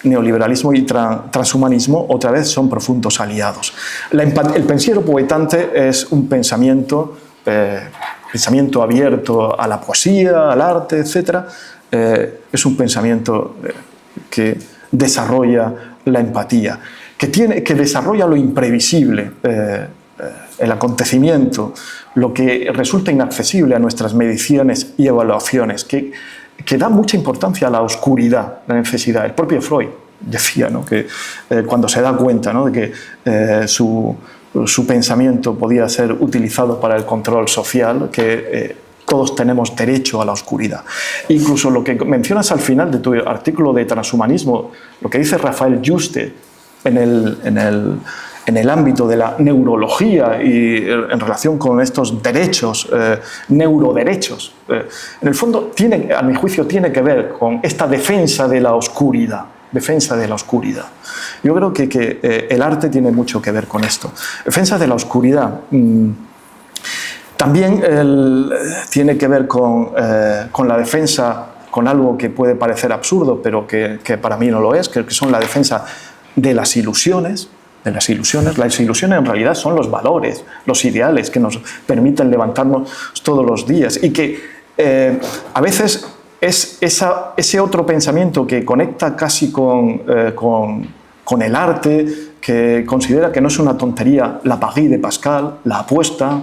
neoliberalismo y transhumanismo otra vez son profundos aliados. El pensiero poetante es un pensamiento abierto a la poesía, al arte, etc. Es un pensamiento que desarrolla la empatía, que desarrolla lo imprevisible, el acontecimiento, lo que resulta inaccesible a nuestras mediciones y evaluaciones, que da mucha importancia a la oscuridad, la necesidad. El propio Freud decía, ¿no?, que cuando se da cuenta, ¿no?, de que su pensamiento podía ser utilizado para el control social, que todos tenemos derecho a la oscuridad. Incluso lo que mencionas al final de tu artículo de transhumanismo, lo que dice Rafael Juste en el ámbito de la neurología y en relación con estos derechos, neuroderechos, en el fondo, a mi juicio, tiene que ver con esta defensa de la oscuridad. Yo creo que el arte tiene mucho que ver con esto. Defensa de la oscuridad. También tiene que ver con la defensa, con algo que puede parecer absurdo, pero que para mí no lo es, que son la defensa de las ilusiones. Las ilusiones en realidad son los valores, los ideales que nos permiten levantarnos todos los días y que a veces es ese otro pensamiento que conecta casi con el arte, que considera que no es una tontería la pari de Pascal, la apuesta,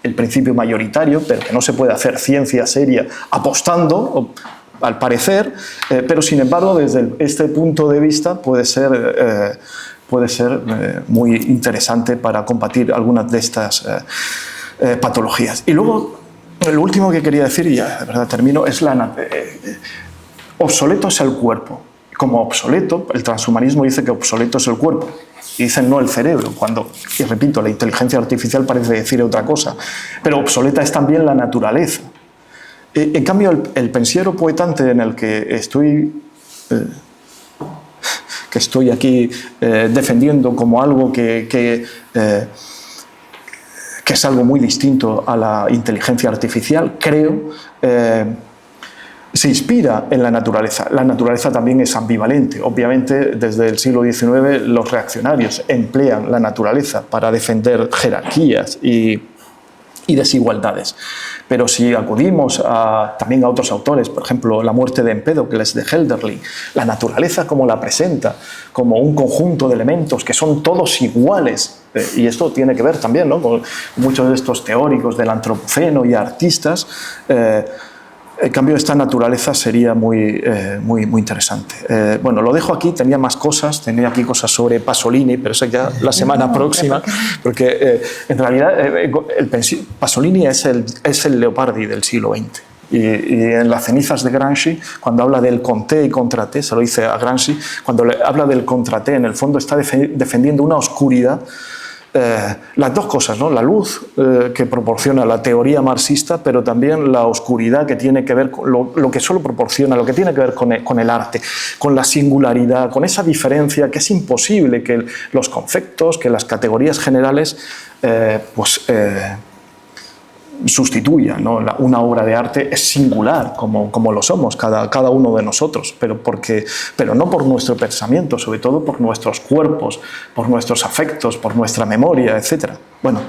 el principio mayoritario, pero que no se puede hacer ciencia seria apostando, al parecer, pero sin embargo desde este punto de vista puede ser muy interesante para combatir algunas de estas patologías. Y luego, lo último que quería decir, y ya de verdad termino, es obsoleto es el cuerpo. Como obsoleto, el transhumanismo dice que obsoleto es el cuerpo, y dicen no el cerebro, cuando, y repito, la inteligencia artificial parece decir otra cosa, pero obsoleta es también la naturaleza. En cambio, el pensiero poetante en el que estoy aquí defendiendo como algo que es algo muy distinto a la inteligencia artificial, creo, se inspira en la naturaleza. La naturaleza también es ambivalente. Obviamente, desde el siglo XIX, los reaccionarios emplean la naturaleza para defender jerarquías y desigualdades. Pero si acudimos también a otros autores, por ejemplo, La muerte de Empédocles de Hölderlin, la naturaleza como la presenta, como un conjunto de elementos que son todos iguales, y esto tiene que ver también, ¿no?, con muchos de estos teóricos del antropoceno y artistas. En cambio, esta naturaleza sería muy interesante. Bueno, lo dejo aquí, tenía más cosas, tenía aquí cosas sobre Pasolini, pero eso ya la semana próxima, porque en realidad Pasolini es el Leopardi del siglo XX. Y en Las cenizas de Gramsci, cuando habla del conté y contraté, se lo dice a Gramsci, cuando habla del contraté, en el fondo está defendiendo una oscuridad. Las dos cosas, ¿no? La luz que proporciona la teoría marxista, pero también la oscuridad que tiene que ver con lo que solo proporciona, lo que tiene que ver con el arte, con la singularidad, con esa diferencia que es imposible que los conceptos, que las categorías generales sustituyan, ¿no? Una obra de arte es singular, como lo somos cada uno de nosotros, pero no por nuestro pensamiento, sobre todo por nuestros cuerpos, por nuestros afectos, por nuestra memoria, etc. Bueno,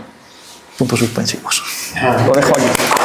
puntos suspensivos. Lo dejo aquí.